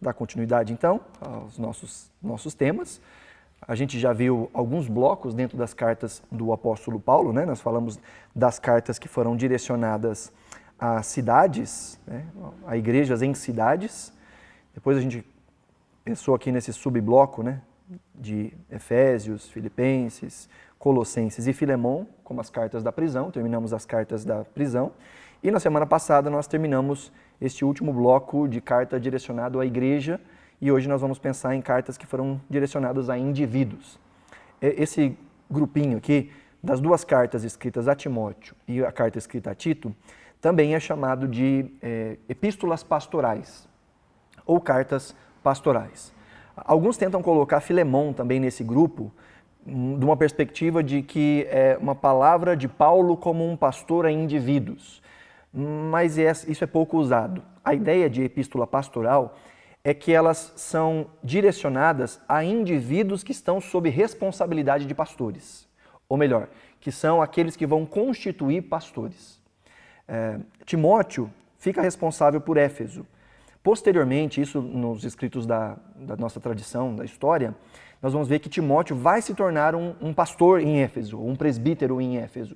dar continuidade então aos nossos temas. A gente já viu alguns blocos dentro das cartas do apóstolo Paulo, né? Nós falamos das cartas que foram direcionadas a cidades, né? A igrejas em cidades. Depois a gente pensou aqui nesse subbloco, né? De Efésios, Filipenses, Colossenses e Filemão, como as cartas da prisão. Terminamos as cartas da prisão. E na semana passada nós terminamos este último bloco de carta direcionado à igreja. E hoje nós vamos pensar em cartas que foram direcionadas a indivíduos. Esse grupinho aqui, das duas cartas escritas a Timóteo e a carta escrita a Tito, também é chamado de epístolas pastorais, ou cartas pastorais. Alguns tentam colocar Filemão também nesse grupo, de uma perspectiva de que é uma palavra de Paulo como um pastor a indivíduos. Mas isso é pouco usado. A ideia de epístola pastoral é que elas são direcionadas a indivíduos que estão sob responsabilidade de pastores. Ou melhor, que são aqueles que vão constituir pastores. Timóteo fica responsável por Éfeso. Posteriormente, isso nos escritos da nossa tradição, da história, nós vamos ver que Timóteo vai se tornar um pastor em Éfeso, um presbítero em Éfeso.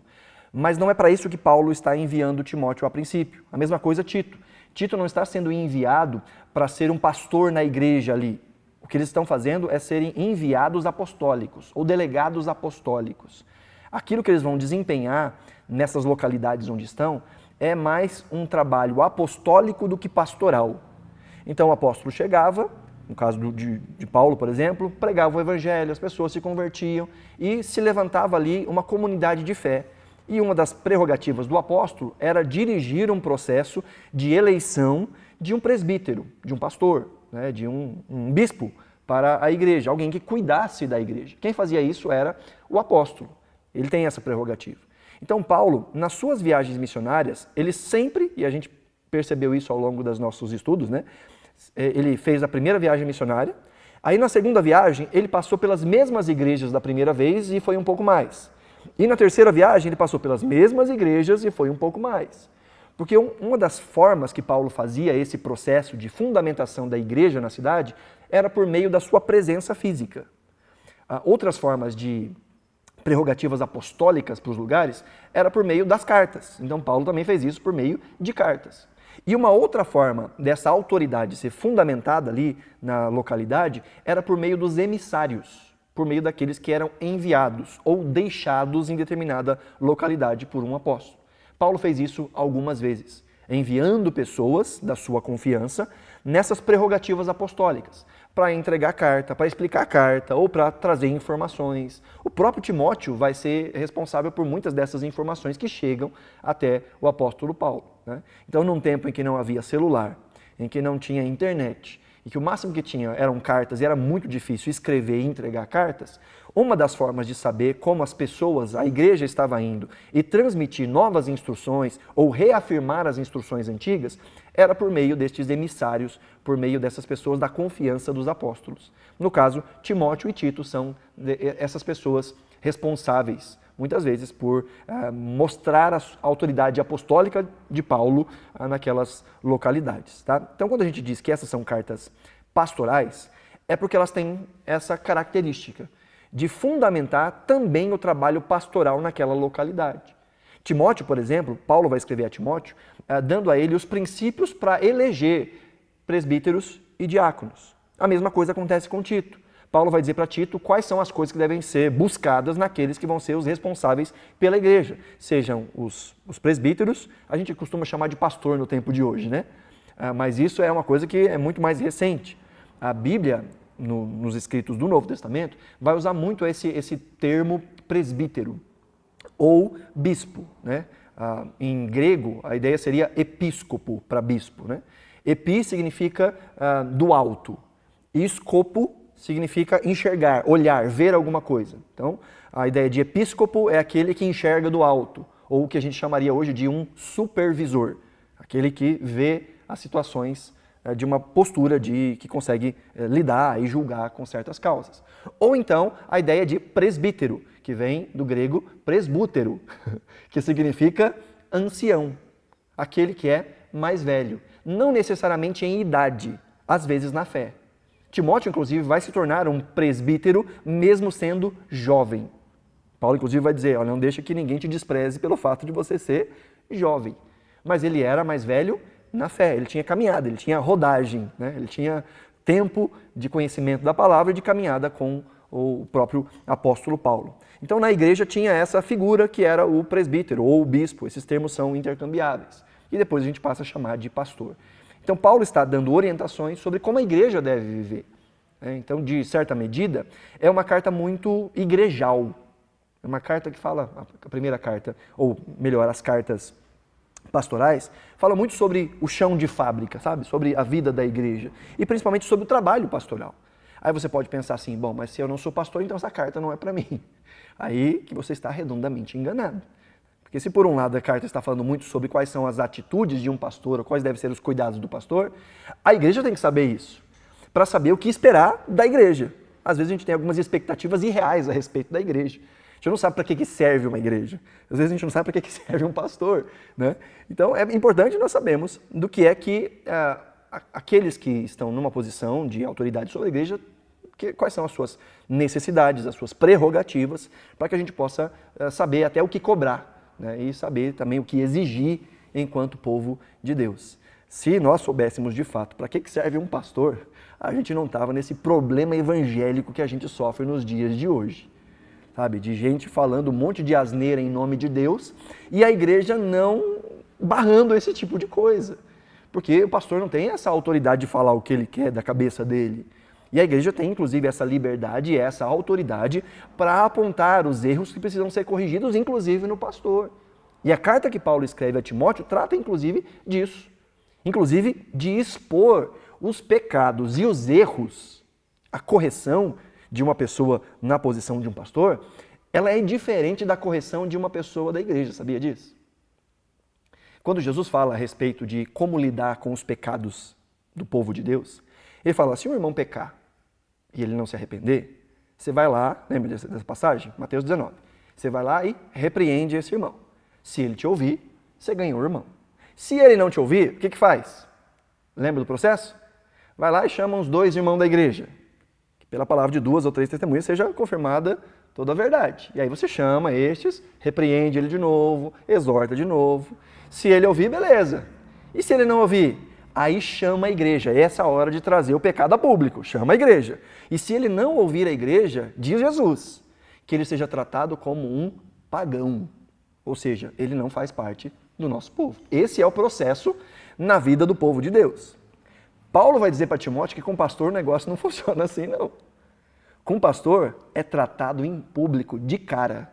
Mas não é para isso que Paulo está enviando Timóteo a princípio. A mesma coisa Tito. Tito não está sendo enviado para ser um pastor na igreja ali. O que eles estão fazendo é serem enviados apostólicos ou delegados apostólicos. Aquilo que eles vão desempenhar nessas localidades onde estão é mais um trabalho apostólico do que pastoral. Então o apóstolo chegava, no caso de Paulo, por exemplo, pregava o evangelho, as pessoas se convertiam e se levantava ali uma comunidade de fé. E uma das prerrogativas do apóstolo era dirigir um processo de eleição de um presbítero, de um pastor, né, de um bispo para a igreja, alguém que cuidasse da igreja. Quem fazia isso era o apóstolo. Ele tem essa prerrogativa. Então Paulo, nas suas viagens missionárias, ele sempre, e a gente percebeu isso ao longo dos nossos estudos, né, ele fez a primeira viagem missionária, aí na segunda viagem ele passou pelas mesmas igrejas da primeira vez e foi um pouco mais. E na terceira viagem ele passou pelas mesmas igrejas e foi um pouco mais. Porque uma das formas que Paulo fazia esse processo de fundamentação da igreja na cidade era por meio da sua presença física. Outras formas de prerrogativas apostólicas para os lugares era por meio das cartas. Então Paulo também fez isso por meio de cartas. E uma outra forma dessa autoridade ser fundamentada ali na localidade era por meio dos emissários, por meio daqueles que eram enviados ou deixados em determinada localidade por um apóstolo. Paulo fez isso algumas vezes, enviando pessoas da sua confiança nessas prerrogativas apostólicas, para entregar carta, para explicar a carta ou para trazer informações. O próprio Timóteo vai ser responsável por muitas dessas informações que chegam até o apóstolo Paulo, né? Então, num tempo em que não havia celular, em que não tinha internet, e que o máximo que tinha eram cartas e era muito difícil escrever e entregar cartas, uma das formas de saber como as pessoas, a igreja estava indo e transmitir novas instruções ou reafirmar as instruções antigas, era por meio destes emissários, por meio dessas pessoas da confiança dos apóstolos. No caso, Timóteo e Tito são essas pessoas responsáveis, muitas vezes, por mostrar a autoridade apostólica de Paulo naquelas localidades. Tá? Então, quando a gente diz que essas são cartas pastorais, é porque elas têm essa característica de fundamentar também o trabalho pastoral naquela localidade. Timóteo, por exemplo, Paulo vai escrever a Timóteo, dando a ele os princípios para eleger presbíteros e diáconos. A mesma coisa acontece com Tito. Paulo vai dizer para Tito quais são as coisas que devem ser buscadas naqueles que vão ser os responsáveis pela igreja. Sejam os presbíteros, a gente costuma chamar de pastor no tempo de hoje, né? Mas isso é uma coisa que é muito mais recente. A Bíblia, nos escritos do Novo Testamento, vai usar muito esse termo presbítero ou bispo, né? Em grego, a ideia seria episcopo para bispo, né? Epi significa do alto, escopo significa enxergar, olhar, ver alguma coisa. Então, a ideia de episcopo é aquele que enxerga do alto, ou o que a gente chamaria hoje de um supervisor, aquele que vê as situações de uma postura que consegue lidar e julgar com certas causas. Ou então, a ideia de presbítero, que vem do grego presbútero, que significa ancião, aquele que é mais velho. Não necessariamente em idade. às vezes na fé. Timóteo, inclusive, vai se tornar um presbítero mesmo sendo jovem. Paulo, inclusive, vai dizer, olha, não deixa que ninguém te despreze pelo fato de você ser jovem. Mas ele era mais velho na fé, ele tinha caminhada, ele tinha rodagem, né? Ele tinha tempo de conhecimento da palavra e de caminhada com o próprio apóstolo Paulo. Então, na igreja tinha essa figura que era o presbítero ou o bispo, esses termos são intercambiáveis. E depois a gente passa a chamar de pastor. Então, Paulo está dando orientações sobre como a igreja deve viver. Então, de certa medida, é uma carta muito igrejal. É uma carta que fala, a primeira carta, ou melhor, as cartas pastorais, fala muito sobre o chão de fábrica, sabe? Sobre a vida da igreja. E principalmente sobre o trabalho pastoral. Aí você pode pensar assim, bom, mas se eu não sou pastor, então essa carta não é para mim. Aí que você está redondamente enganado. Porque se por um lado a carta está falando muito sobre quais são as atitudes de um pastor, ou quais devem ser os cuidados do pastor, a igreja tem que saber isso, para saber o que esperar da igreja. Às vezes a gente tem algumas expectativas irreais a respeito da igreja. A gente não sabe para que serve uma igreja. Às vezes a gente não sabe para que serve um pastor, né? Então é importante nós sabermos do que é que aqueles que estão numa posição de autoridade sobre a igreja, quais são as suas necessidades, as suas prerrogativas, para que a gente possa saber até o que cobrar, né? E saber também o que exigir enquanto povo de Deus. Se nós soubéssemos de fato para que serve um pastor, a gente não estava nesse problema evangélico que a gente sofre nos dias de hoje. Sabe, de gente falando um monte de asneira em nome de Deus e a igreja não barrando esse tipo de coisa. Porque o pastor não tem essa autoridade de falar o que ele quer da cabeça dele. E a igreja tem, inclusive, essa liberdade e essa autoridade para apontar os erros que precisam ser corrigidos, inclusive no pastor. E a carta que Paulo escreve a Timóteo trata, inclusive, disso. Inclusive, de expor os pecados e os erros, a correção de uma pessoa na posição de um pastor, ela é diferente da correção de uma pessoa da igreja, sabia disso? Quando Jesus fala a respeito de como lidar com os pecados do povo de Deus, ele fala, se um irmão pecar e ele não se arrepender, você vai lá, lembra dessa passagem? Mateus 19. Você vai lá e repreende esse irmão. Se ele te ouvir, você ganhou o irmão. Se ele não te ouvir, o que faz? Lembra do processo? Vai lá e chama os 2 irmãos da igreja. Que pela palavra de 2 ou 3 testemunhas seja confirmada toda a verdade. E aí você chama estes, repreende ele de novo, exorta de novo. Se ele ouvir, beleza. E se ele não ouvir? Aí chama a igreja. Essa é a hora de trazer o pecado a público. Chama a igreja. E se ele não ouvir a igreja, diz Jesus, que ele seja tratado como um pagão. Ou seja, ele não faz parte do nosso povo. Esse é o processo na vida do povo de Deus. Paulo vai dizer para Timóteo que com pastor o negócio não funciona assim, não. Com pastor é tratado em público, de cara.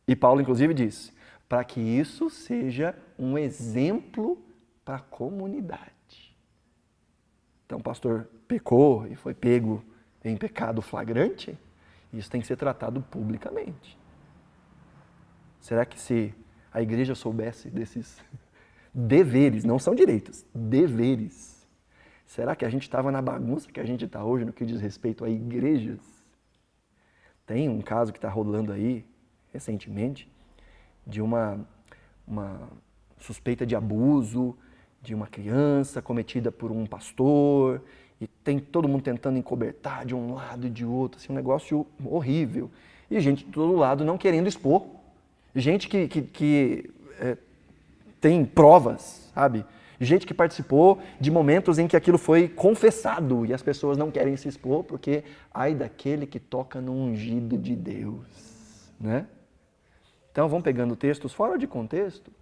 E Paulo, inclusive, diz, para que isso seja um exemplo para a comunidade. Então, o pastor pecou e foi pego em pecado flagrante, isso tem que ser tratado publicamente. Será que se a igreja soubesse desses deveres, não são direitos, deveres, será que a gente estava na bagunça que a gente está hoje no que diz respeito a igrejas? Tem um caso que está rolando aí, recentemente, de uma suspeita de abuso de uma criança cometida por um pastor, e tem todo mundo tentando encobertar de um lado e de outro, assim, um negócio horrível. E gente de todo lado não querendo expor. Gente que tem provas, sabe? Gente que participou de momentos em que aquilo foi confessado e as pessoas não querem se expor porque ai daquele que toca no ungido de Deus, né? Então vão pegando textos fora de contexto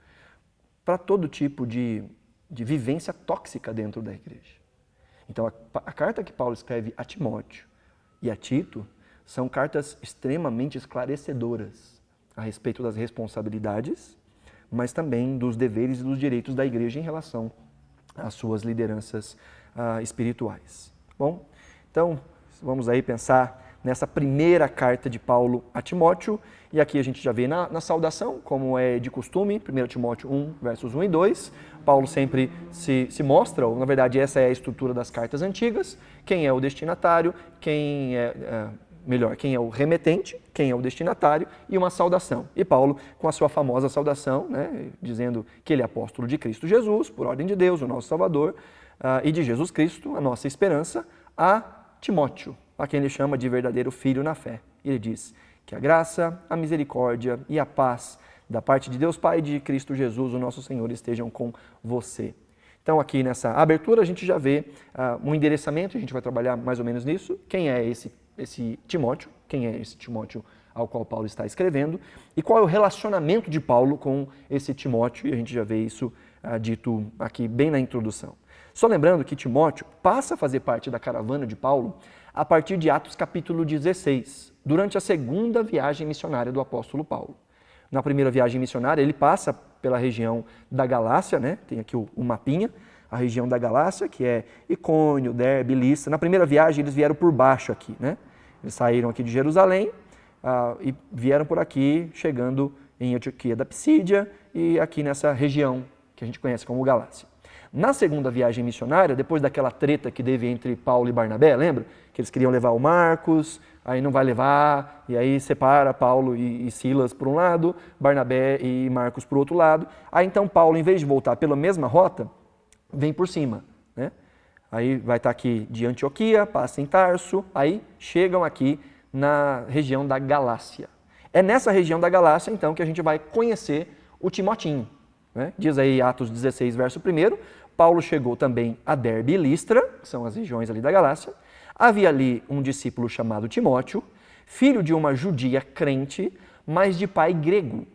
para todo tipo de vivência tóxica dentro da igreja. Então a carta que Paulo escreve a Timóteo e a Tito são cartas extremamente esclarecedoras a respeito das responsabilidades, mas também dos deveres e dos direitos da igreja em relação às suas lideranças espirituais. Bom, então vamos aí pensar nessa primeira carta de Paulo a Timóteo, e aqui a gente já vê na saudação, como é de costume, 1 Timóteo 1, versos 1 e 2, Paulo sempre se mostra, ou na verdade essa é a estrutura das cartas antigas, quem é o destinatário, quem é o remetente, quem é o destinatário e uma saudação. E Paulo, com a sua famosa saudação, né, dizendo que ele é apóstolo de Cristo Jesus, por ordem de Deus, o nosso Salvador, e de Jesus Cristo, a nossa esperança, a Timóteo, a quem ele chama de verdadeiro filho na fé. E ele diz que a graça, a misericórdia e a paz da parte de Deus Pai e de Cristo Jesus, o nosso Senhor, estejam com você. Então aqui nessa abertura a gente já vê um endereçamento, a gente vai trabalhar mais ou menos nisso. Quem é esse Timóteo? Quem é esse Timóteo ao qual Paulo está escrevendo? E qual é o relacionamento de Paulo com esse Timóteo? E a gente já vê isso dito aqui bem na introdução. Só lembrando que Timóteo passa a fazer parte da caravana de Paulo a partir de Atos capítulo 16, durante a segunda viagem missionária do apóstolo Paulo. Na primeira viagem missionária, ele passa pela região da Galácia, né? Tem aqui o mapinha, a região da Galácia, que é Icônio, Derbe, Listra. Na primeira viagem, eles vieram por baixo aqui, né? Eles saíram aqui de Jerusalém e vieram por aqui, chegando em Antioquia da Psídia e aqui nessa região que a gente conhece como Galácia. Na segunda viagem missionária, depois daquela treta que teve entre Paulo e Barnabé, lembra? Que eles queriam levar o Marcos, aí não vai levar, e aí separa Paulo e Silas por um lado, Barnabé e Marcos por outro lado. Aí então Paulo, em vez de voltar pela mesma rota, vem por cima, né? Aí vai estar aqui de Antioquia, passa em Tarso, aí chegam aqui na região da Galácia. É nessa região da Galácia, então, que a gente vai conhecer o Timotinho, né? Diz aí Atos 16, verso 1, Paulo chegou também a Derbe e Listra, que são as regiões ali da Galácia. Havia ali um discípulo chamado Timóteo, filho de uma judia crente, mas de pai grego.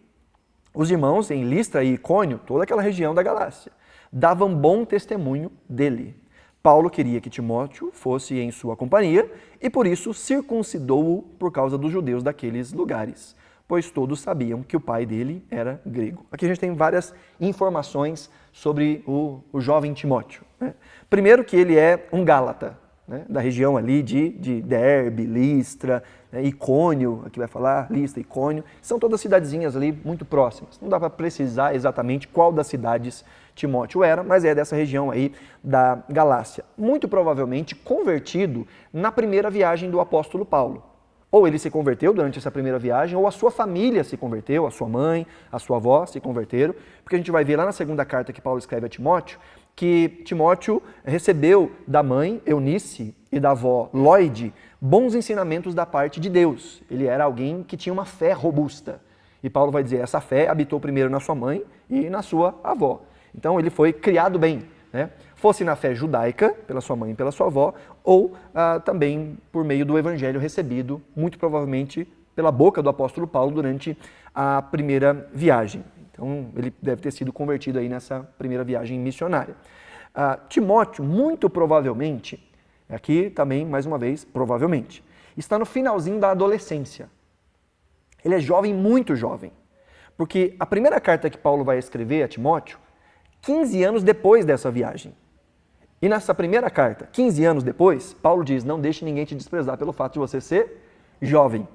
Os irmãos em Listra e Icônio, toda aquela região da Galácia, davam bom testemunho dele. Paulo queria que Timóteo fosse em sua companhia e por isso circuncidou-o por causa dos judeus daqueles lugares, pois todos sabiam que o pai dele era grego. Aqui a gente tem várias informações sobre o jovem Timóteo, né? Primeiro que ele é um gálata, né, da região ali de Derbe, Listra, né, Icônio, aqui vai falar, Listra, Icônio, são todas cidadezinhas ali muito próximas. Não dá para precisar exatamente qual das cidades Timóteo era, mas é dessa região aí da Galácia. Muito provavelmente convertido na primeira viagem do apóstolo Paulo. Ou ele se converteu durante essa primeira viagem, ou a sua família se converteu, a sua mãe, a sua avó se converteram, porque a gente vai ver lá na segunda carta que Paulo escreve a Timóteo, que Timóteo recebeu da mãe, Eunice, e da avó, Lóide, bons ensinamentos da parte de Deus. Ele era alguém que tinha uma fé robusta. E Paulo vai dizer, essa fé habitou primeiro na sua mãe e na sua avó. Então ele foi criado bem, né? Fosse na fé judaica, pela sua mãe e pela sua avó, ou também por meio do evangelho recebido, muito provavelmente pela boca do apóstolo Paulo durante a primeira viagem. Então ele deve ter sido convertido aí nessa primeira viagem missionária. Timóteo, muito provavelmente, aqui também, mais uma vez, provavelmente, está no finalzinho da adolescência. Ele é jovem, muito jovem, porque a primeira carta que Paulo vai escrever a Timóteo, 15 anos depois dessa viagem. E nessa primeira carta, 15 anos depois, Paulo diz, não deixe ninguém te desprezar pelo fato de você ser jovem.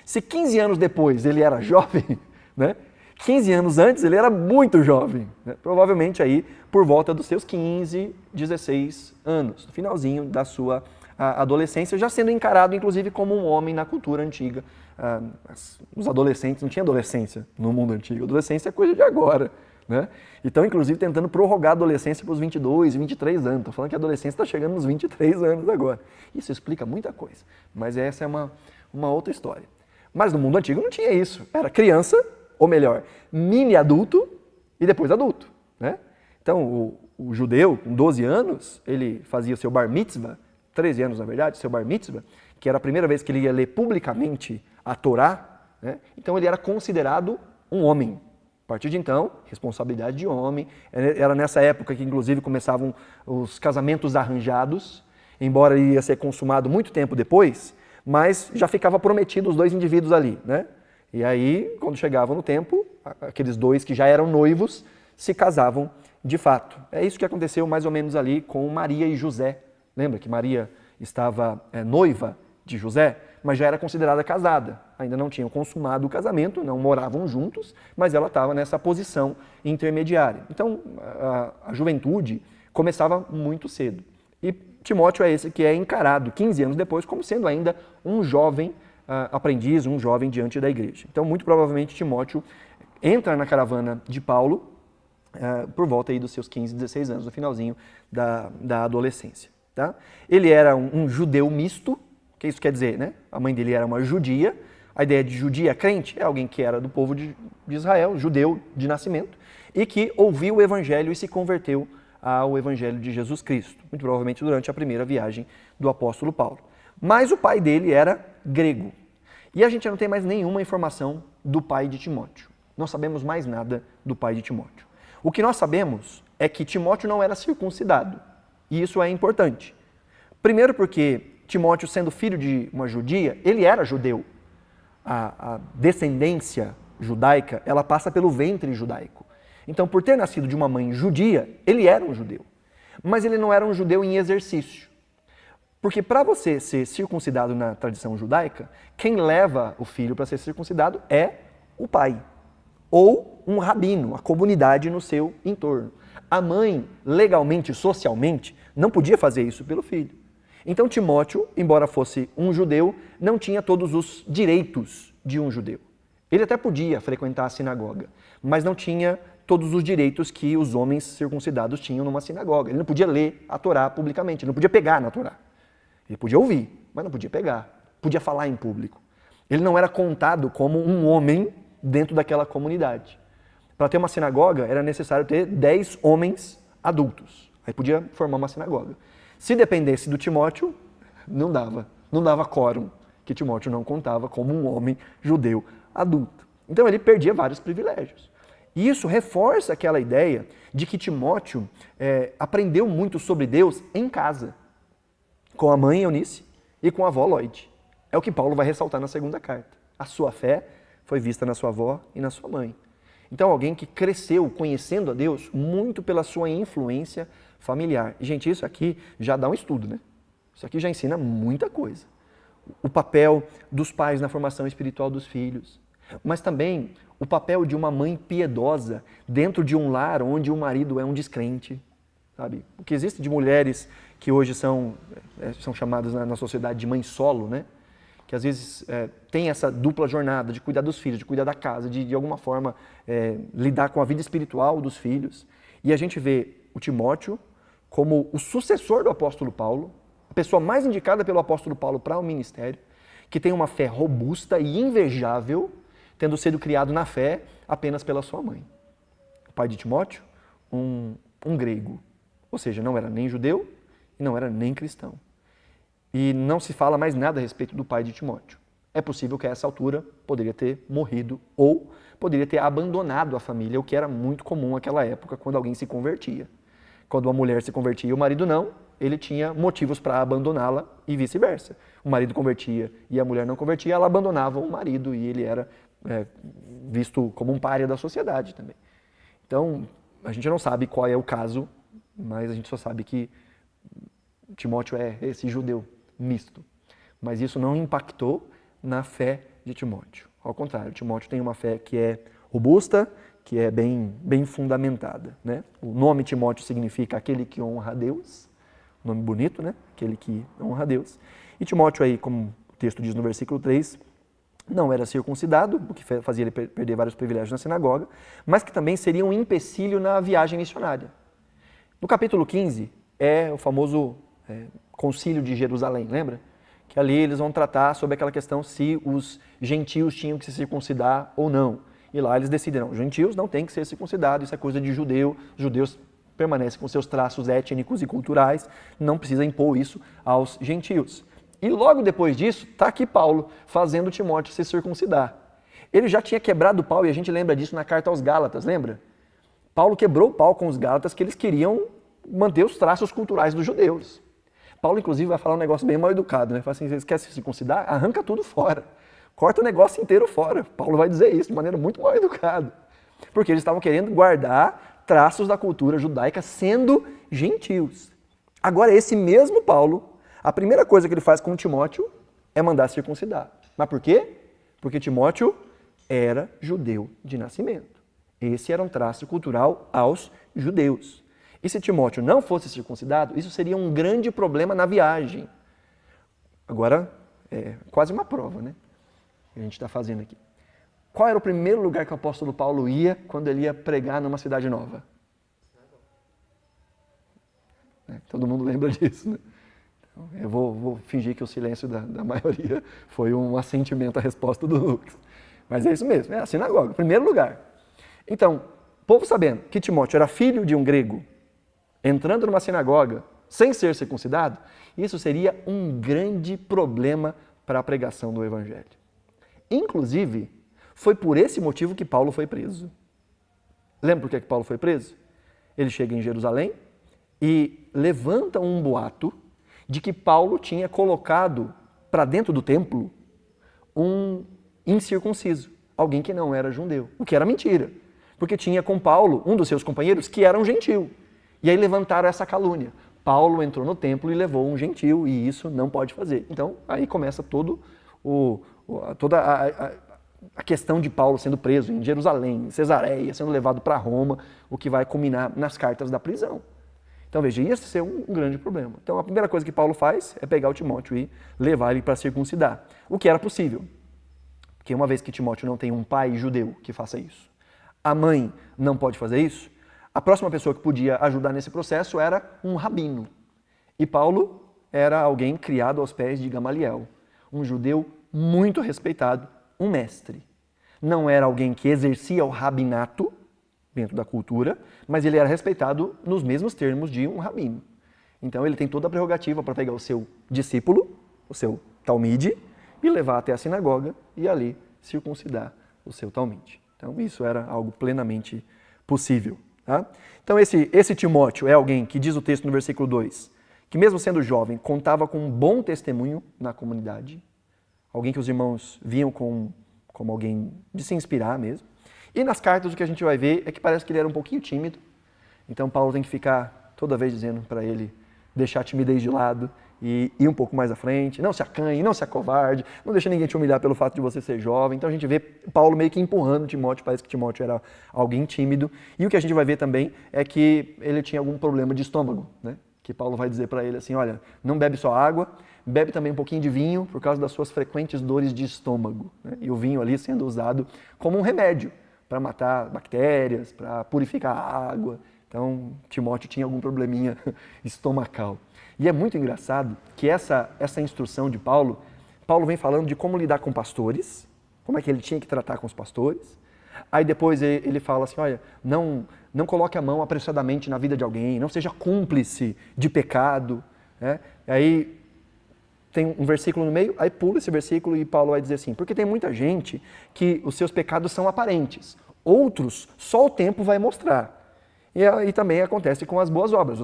Se 15 anos depois ele era jovem, né? 15 anos antes ele era muito jovem, né? Provavelmente aí por volta dos seus 15, 16 anos, no finalzinho da sua adolescência, já sendo encarado inclusive como um homem na cultura antiga. Os adolescentes, não tinha adolescência no mundo antigo, adolescência é coisa de agora, né? Então, inclusive, tentando prorrogar a adolescência para os 22, 23 anos. Estou falando que a adolescência está chegando nos 23 anos agora. Isso explica muita coisa, mas essa é uma outra história. Mas no mundo antigo não tinha isso. Era criança, ou melhor, mini adulto e depois adulto, né? Então, o judeu, com 12 anos, ele fazia seu bar mitzvah, 13 anos na verdade, seu bar mitzvah, que era a primeira vez que ele ia ler publicamente a Torá, né? Então ele era considerado um homem. A partir de então, responsabilidade de homem. Era nessa época que, inclusive, começavam os casamentos arranjados, embora ia ser consumado muito tempo depois, mas já ficava prometido os dois indivíduos ali, né? E aí, quando chegava no tempo, aqueles dois que já eram noivos se casavam de fato. É isso que aconteceu mais ou menos ali com Maria e José. Lembra que Maria estava noiva de José, mas já era considerada casada. Ainda não tinham consumado o casamento, não moravam juntos, mas ela estava nessa posição intermediária. Então, a juventude começava muito cedo. E Timóteo é esse que é encarado 15 anos depois como sendo ainda um jovem aprendiz, um jovem diante da igreja. Então, muito provavelmente, Timóteo entra na caravana de Paulo por volta aí dos seus 15, 16 anos, no finalzinho da adolescência. Tá? Ele era um judeu misto. O que isso quer dizer, né? A mãe dele era uma judia. A ideia de judia crente é alguém que era do povo de Israel, judeu de nascimento, e que ouviu o evangelho e se converteu ao evangelho de Jesus Cristo, muito provavelmente durante a primeira viagem do apóstolo Paulo. Mas o pai dele era grego. E a gente não tem mais nenhuma informação do pai de Timóteo. Não sabemos mais nada do pai de Timóteo. O que nós sabemos é que Timóteo não era circuncidado. E isso é importante. Primeiro porque Timóteo, sendo filho de uma judia, ele era judeu. A descendência judaica, ela passa pelo ventre judaico. Então, por ter nascido de uma mãe judia, ele era um judeu. Mas ele não era um judeu em exercício. Porque para você ser circuncidado na tradição judaica, quem leva o filho para ser circuncidado é o pai. Ou um rabino, a comunidade no seu entorno. A mãe, legalmente, socialmente, não podia fazer isso pelo filho. Então Timóteo, embora fosse um judeu, não tinha todos os direitos de um judeu. Ele até podia frequentar a sinagoga, mas não tinha todos os direitos que os homens circuncidados tinham numa sinagoga. Ele não podia ler a Torá publicamente, ele não podia pegar na Torá. Ele podia ouvir, mas não podia pegar. Podia falar em público. Ele não era contado como um homem dentro daquela comunidade. Para ter uma sinagoga, era necessário ter 10 homens adultos. Aí podia formar uma sinagoga. Se dependesse do Timóteo, não dava quórum, que Timóteo não contava como um homem judeu adulto. Então ele perdia vários privilégios. E isso reforça aquela ideia de que Timóteo aprendeu muito sobre Deus em casa, com a mãe Eunice e com a avó Lloyd. É o que Paulo vai ressaltar na segunda carta. A sua fé foi vista na sua avó e na sua mãe. Então alguém que cresceu conhecendo a Deus muito pela sua influência familiar. E, gente, isso aqui já dá um estudo, né? Isso aqui já ensina muita coisa. O papel dos pais na formação espiritual dos filhos, mas também o papel de uma mãe piedosa dentro de um lar onde o marido é um descrente, sabe? O que existe de mulheres que hoje são chamadas na sociedade de mãe solo, né? Que às vezes tem essa dupla jornada de cuidar dos filhos, de cuidar da casa, de alguma forma lidar com a vida espiritual dos filhos. E a gente vê o Timóteo como o sucessor do apóstolo Paulo, a pessoa mais indicada pelo apóstolo Paulo para o ministério, que tem uma fé robusta e invejável, tendo sido criado na fé apenas pela sua mãe. O pai de Timóteo, um grego, ou seja, não era nem judeu e não era nem cristão. E não se fala mais nada a respeito do pai de Timóteo. É possível que a essa altura poderia ter morrido ou poderia ter abandonado a família, o que era muito comum naquela época quando alguém se convertia. Quando uma mulher se convertia e o marido não, ele tinha motivos para abandoná-la e vice-versa. O marido convertia e a mulher não convertia, ela abandonava o marido e ele era visto como um pária da sociedade também. Então, a gente não sabe qual é o caso, mas a gente só sabe que Timóteo é esse judeu misto. Mas isso não impactou na fé de Timóteo. Ao contrário, Timóteo tem uma fé que é robusta, que é bem fundamentada, né? O nome Timóteo significa aquele que honra a Deus, nome bonito, né? Aquele que honra a Deus. E Timóteo aí, como o texto diz no versículo 3, não era circuncidado, o que fazia ele perder vários privilégios na sinagoga, mas que também seria um empecilho na viagem missionária. No capítulo 15 é o famoso concílio de Jerusalém, lembra? Que ali eles vão tratar sobre aquela questão se os gentios tinham que se circuncidar ou não. E lá eles decidem, não, os gentios não têm que ser circuncidados, isso é coisa de judeu, os judeus permanecem com seus traços étnicos e culturais, não precisa impor isso aos gentios. E logo depois disso, está aqui Paulo fazendo Timóteo se circuncidar. Ele já tinha quebrado o pau, e a gente lembra disso na carta aos Gálatas, lembra? Paulo quebrou o pau com os Gálatas que eles queriam manter os traços culturais dos judeus. Paulo, inclusive, vai falar um negócio bem mal educado, né? Fala assim, vocês querem se circuncidar? Arranca tudo fora. Corta o negócio inteiro fora. Paulo vai dizer isso de maneira muito mal educada. Porque eles estavam querendo guardar traços da cultura judaica sendo gentios. Agora, esse mesmo Paulo, a primeira coisa que ele faz com Timóteo é mandar circuncidar. Mas por quê? Porque Timóteo era judeu de nascimento. Esse era um traço cultural aos judeus. E se Timóteo não fosse circuncidado, isso seria um grande problema na viagem. Agora, é quase uma prova, né? Que a gente está fazendo aqui. Qual era o primeiro lugar que o apóstolo Paulo ia quando ele ia pregar numa cidade nova? né? Todo mundo lembra disso, né? Então, eu vou fingir que o silêncio da maioria foi um assentimento à resposta do Lucas. Mas é isso mesmo, é a sinagoga, em primeiro lugar. Então, o povo sabendo que Timóteo era filho de um grego, entrando numa sinagoga, sem ser circuncidado, isso seria um grande problema para a pregação do evangelho. Inclusive, foi por esse motivo que Paulo foi preso. Lembra por que Paulo foi preso? Ele chega em Jerusalém e levanta um boato de que Paulo tinha colocado para dentro do templo um incircunciso, alguém que não era judeu, o que era mentira, porque tinha com Paulo um dos seus companheiros que era um gentil. E aí levantaram essa calúnia. Paulo entrou no templo e levou um gentil e isso não pode fazer. Então aí começa toda a questão de Paulo sendo preso em Jerusalém, em Cesareia, sendo levado para Roma, o que vai culminar nas cartas da prisão. Então veja, ia ser um grande problema. Então a primeira coisa que Paulo faz é pegar o Timóteo e levar ele para circuncidar, o que era possível. Porque uma vez que Timóteo não tem um pai judeu que faça isso, a mãe não pode fazer isso, a próxima pessoa que podia ajudar nesse processo era um rabino. E Paulo era alguém criado aos pés de Gamaliel, um judeu muito respeitado, um mestre. Não era alguém que exercia o rabinato dentro da cultura, mas ele era respeitado nos mesmos termos de um rabino. Então ele tem toda a prerrogativa para pegar o seu discípulo, o seu talmide, e levar até a sinagoga e ali circuncidar o seu talmide. Então isso era algo plenamente possível. Tá? Então esse Timóteo é alguém que diz o texto no versículo 2, que mesmo sendo jovem, contava com um bom testemunho na comunidade, alguém que os irmãos viam como alguém de se inspirar mesmo. E nas cartas o que a gente vai ver é que parece que ele era um pouquinho tímido, então Paulo tem que ficar toda vez dizendo para ele deixar a timidez de lado e ir um pouco mais à frente, não se acanhe, não se acovarde, não deixe ninguém te humilhar pelo fato de você ser jovem. Então a gente vê Paulo meio que empurrando Timóteo, parece que Timóteo era alguém tímido. E o que a gente vai ver também é que ele tinha algum problema de estômago, né? Que Paulo vai dizer para ele assim, olha, não bebe só água, bebe também um pouquinho de vinho por causa das suas frequentes dores de estômago, né? E o vinho ali sendo usado como um remédio para matar bactérias, para purificar a água. Então Timóteo tinha algum probleminha estomacal. E é muito engraçado que essa instrução de Paulo vem falando de como lidar com pastores, como é que ele tinha que tratar com os pastores. Aí depois ele fala assim, olha, não coloque a mão apressadamente na vida de alguém, não seja cúmplice de pecado. Né? Aí tem um versículo no meio, aí pula esse versículo e Paulo vai dizer assim, porque tem muita gente que os seus pecados são aparentes, outros só o tempo vai mostrar. E também acontece com as boas obras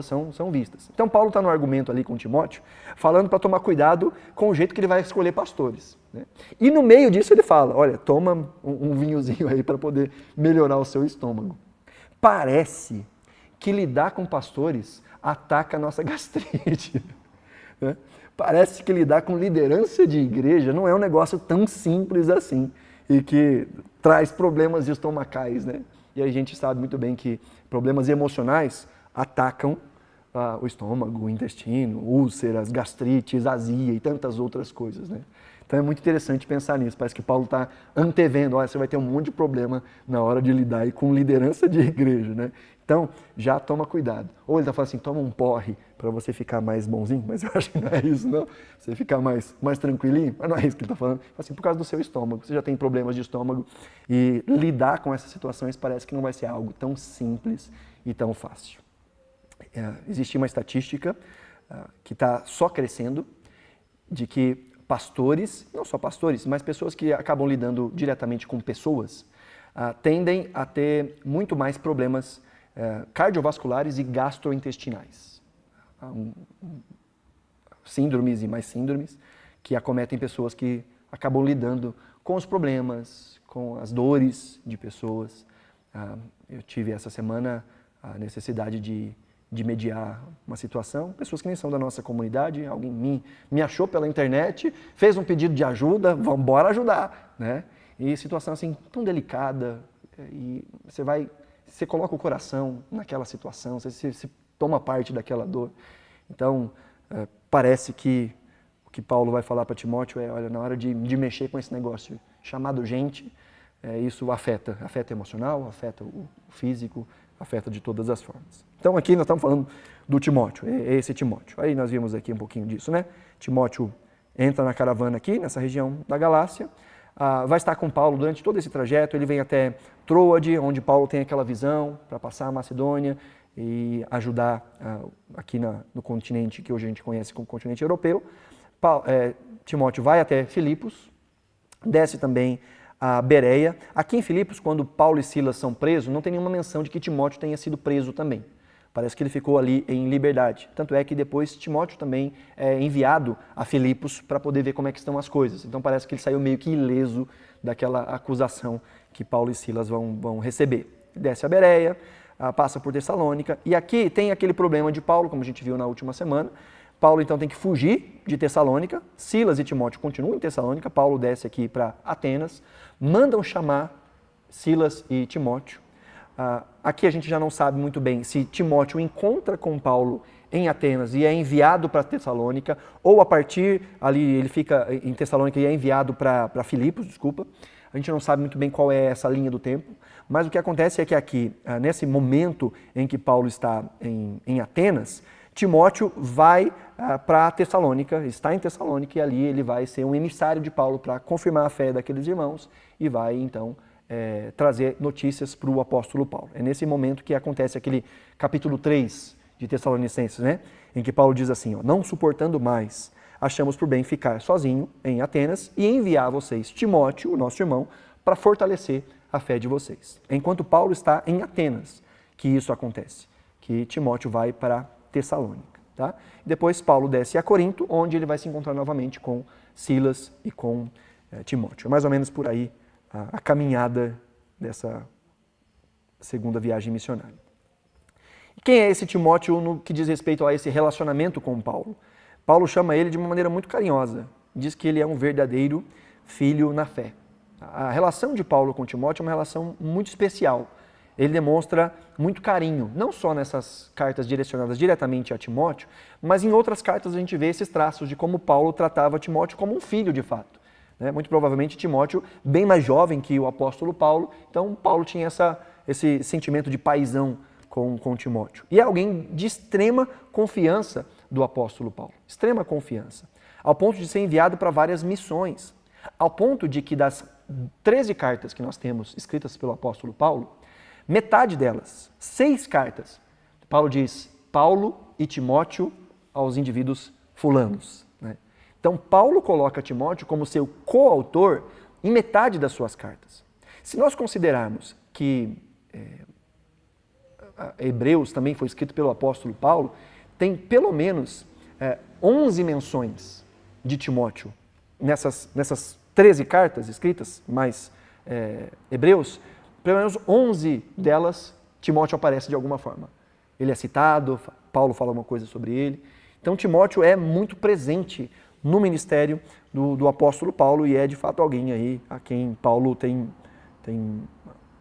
são vistas. Então Paulo está no argumento ali com Timóteo, falando para tomar cuidado com o jeito que ele vai escolher pastores. Né? E no meio disso ele fala, olha, toma um vinhozinho aí para poder melhorar o seu estômago. Parece que lidar com pastores ataca a nossa gastrite. Né? Parece que lidar com liderança de igreja não é um negócio tão simples assim e que traz problemas estomacais, né? E a gente sabe muito bem que problemas emocionais atacam o estômago, o intestino, úlceras, gastrites, azia e tantas outras coisas, né? Então é muito interessante pensar nisso. Parece que Paulo está antevendo, olha, você vai ter um monte de problema na hora de lidar aí com liderança de igreja, né? Então, já toma cuidado. Ou ele está falando assim, toma um porre para você ficar mais bonzinho, mas eu acho que não é isso, não. Você ficar mais tranquilinho, mas não é isso que ele está falando. Assim, por causa do seu estômago, você já tem problemas de estômago e lidar com essas situações parece que não vai ser algo tão simples e tão fácil. Existe uma estatística que está só crescendo de que pastores, não só pastores, mas pessoas que acabam lidando diretamente com pessoas, tendem a ter muito mais problemas cardiovasculares e gastrointestinais. Síndromes e mais síndromes que acometem pessoas que acabam lidando com os problemas, com as dores de pessoas. Eu tive essa semana a necessidade de mediar uma situação, pessoas que nem são da nossa comunidade, alguém me achou pela internet, fez um pedido de ajuda, vamos embora ajudar, né? E situação assim tão delicada, e você coloca o coração naquela situação, você toma parte daquela dor. Então, parece que o que Paulo vai falar para Timóteo é, olha, na hora de mexer com esse negócio chamado gente, isso afeta emocional, afeta o físico, afeta de todas as formas. Então aqui nós estamos falando do Timóteo, é esse Timóteo. Aí nós vimos aqui um pouquinho disso, né? Timóteo entra na caravana aqui, nessa região da Galácia, vai estar com Paulo durante todo esse trajeto, ele vem até Troade, onde Paulo tem aquela visão para passar a Macedônia e ajudar aqui no continente que hoje a gente conhece como continente europeu. Timóteo vai até Filipos, desce também a Bereia. Aqui em Filipos, quando Paulo e Silas são presos, não tem nenhuma menção de que Timóteo tenha sido preso também. Parece que ele ficou ali em liberdade. Tanto é que depois Timóteo também é enviado a Filipos para poder ver como é que estão as coisas. Então parece que ele saiu meio que ileso daquela acusação que Paulo e Silas vão receber. Desce a Bereia, passa por Tessalônica, e aqui tem aquele problema de Paulo, como a gente viu na última semana. Paulo então tem que fugir de Tessalônica, Silas e Timóteo continuam em Tessalônica, Paulo desce aqui para Atenas, mandam chamar Silas e Timóteo. Aqui a gente já não sabe muito bem se Timóteo encontra com Paulo em Atenas e é enviado para Tessalônica, ou a partir ali ele fica em Tessalônica e é enviado para Filipos, desculpa. A gente não sabe muito bem qual é essa linha do tempo, mas o que acontece é que aqui, nesse momento em que Paulo está em Atenas, Timóteo vai para Tessalônica, está em Tessalônica, e ali ele vai ser um emissário de Paulo para confirmar a fé daqueles irmãos e vai então trazer notícias para o apóstolo Paulo. É nesse momento que acontece aquele capítulo 3 de Tessalonicenses, né? Em que Paulo diz assim, não suportando mais, achamos por bem ficar sozinho em Atenas e enviar a vocês Timóteo, o nosso irmão, para fortalecer a fé de vocês. Enquanto Paulo está em Atenas, que isso acontece, que Timóteo vai para Tessalônica. Tá? Depois Paulo desce a Corinto, onde ele vai se encontrar novamente com Silas e com Timóteo. É mais ou menos por aí a caminhada dessa segunda viagem missionária. E quem é esse Timóteo no que diz respeito a esse relacionamento com Paulo? Paulo chama ele de uma maneira muito carinhosa. Diz que ele é um verdadeiro filho na fé. A relação de Paulo com Timóteo é uma relação muito especial. Ele demonstra muito carinho, não só nessas cartas direcionadas diretamente a Timóteo, mas em outras cartas a gente vê esses traços de como Paulo tratava Timóteo como um filho de fato. Muito provavelmente Timóteo bem mais jovem que o apóstolo Paulo, então Paulo tinha esse sentimento de paizão com Timóteo. E é alguém de extrema confiança do apóstolo Paulo, extrema confiança, ao ponto de ser enviado para várias missões, ao ponto de que das 13 cartas que nós temos escritas pelo apóstolo Paulo, metade delas, 6 cartas, Paulo diz Paulo e Timóteo aos indivíduos fulanos. Então Paulo coloca Timóteo como seu coautor em metade das suas cartas. Se nós considerarmos que Hebreus também foi escrito pelo apóstolo Paulo, tem pelo menos 11 menções de Timóteo nessas 13 cartas escritas, mais Hebreus, pelo menos 11 delas Timóteo aparece de alguma forma. Ele é citado, Paulo fala uma coisa sobre ele. Então Timóteo é muito presente no ministério do apóstolo Paulo e é de fato alguém aí a quem Paulo tem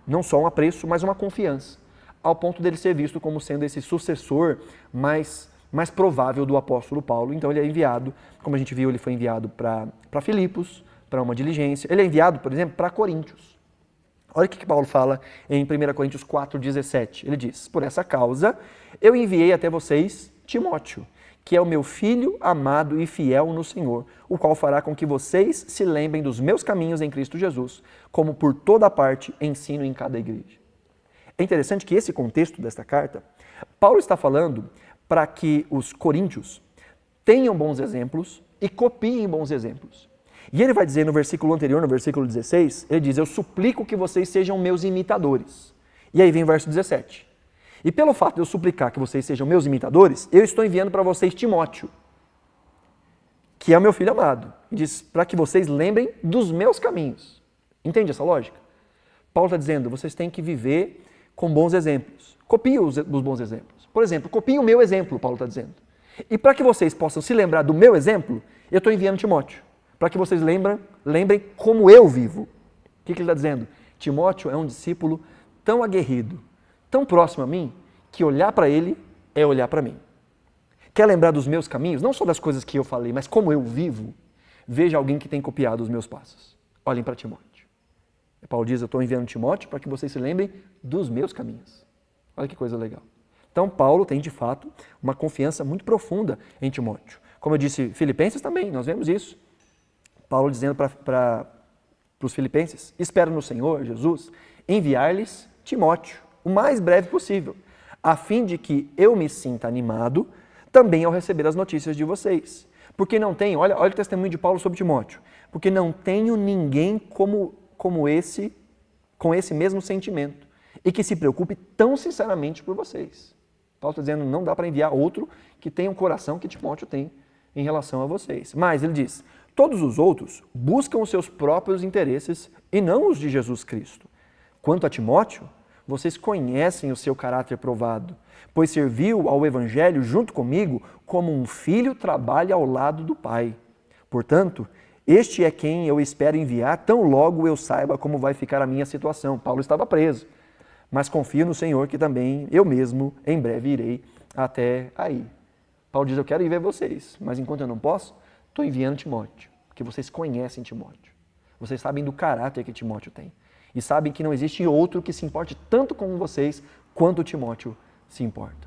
não só um apreço, mas uma confiança, ao ponto dele ser visto como sendo esse sucessor mais provável do apóstolo Paulo. Então ele é enviado, como a gente viu, ele foi enviado para Filipos, para uma diligência. Ele é enviado, por exemplo, para Coríntios. Olha o que Paulo fala em 1 Coríntios 4,17. Ele diz, por essa causa, eu enviei até vocês Timóteo, que é o meu filho amado e fiel no Senhor, o qual fará com que vocês se lembrem dos meus caminhos em Cristo Jesus, como por toda parte ensino em cada igreja. É interessante que esse contexto desta carta, Paulo está falando para que os coríntios tenham bons exemplos e copiem bons exemplos. E ele vai dizer no versículo anterior, no versículo 16, ele diz, eu suplico que vocês sejam meus imitadores. E aí vem o verso 17. E pelo fato de eu suplicar que vocês sejam meus imitadores, eu estou enviando para vocês Timóteo, que é o meu filho amado. E diz, para que vocês lembrem dos meus caminhos. Entende essa lógica? Paulo está dizendo, vocês têm que viver com bons exemplos. Copiem os bons exemplos. Por exemplo, copiem o meu exemplo, Paulo está dizendo. E para que vocês possam se lembrar do meu exemplo, eu estou enviando Timóteo. Para que vocês lembrem como eu vivo. O que ele está dizendo? Timóteo é um discípulo tão aguerrido, tão próximo a mim, que olhar para ele é olhar para mim. Quer lembrar dos meus caminhos? Não só das coisas que eu falei, mas como eu vivo? Veja alguém que tem copiado os meus passos. Olhem para Timóteo. Paulo diz, eu estou enviando Timóteo para que vocês se lembrem dos meus caminhos. Olha que coisa legal. Então, Paulo tem, de fato, uma confiança muito profunda em Timóteo. Como eu disse, Filipenses também, nós vemos isso. Paulo dizendo para os filipenses, espero no Senhor, Jesus, enviar-lhes Timóteo, o mais breve possível, a fim de que eu me sinta animado também ao receber as notícias de vocês. Porque não tenho, olha o testemunho de Paulo sobre Timóteo, porque não tenho ninguém como esse, com esse mesmo sentimento, e que se preocupe tão sinceramente por vocês. Paulo está dizendo, não dá para enviar outro que tenha um coração que Timóteo tem em relação a vocês. Mas ele diz, todos os outros buscam os seus próprios interesses e não os de Jesus Cristo. Quanto a Timóteo, vocês conhecem o seu caráter provado, pois serviu ao Evangelho junto comigo como um filho trabalha ao lado do pai. Portanto, este é quem eu espero enviar tão logo eu saiba como vai ficar a minha situação. Paulo estava preso, mas confio no Senhor que também eu mesmo em breve irei até aí. Paulo diz, eu quero ir ver vocês, mas enquanto eu não posso, estou enviando Timóteo, porque vocês conhecem Timóteo. Vocês sabem do caráter que Timóteo tem. E sabem que não existe outro que se importe tanto com vocês quanto Timóteo se importa.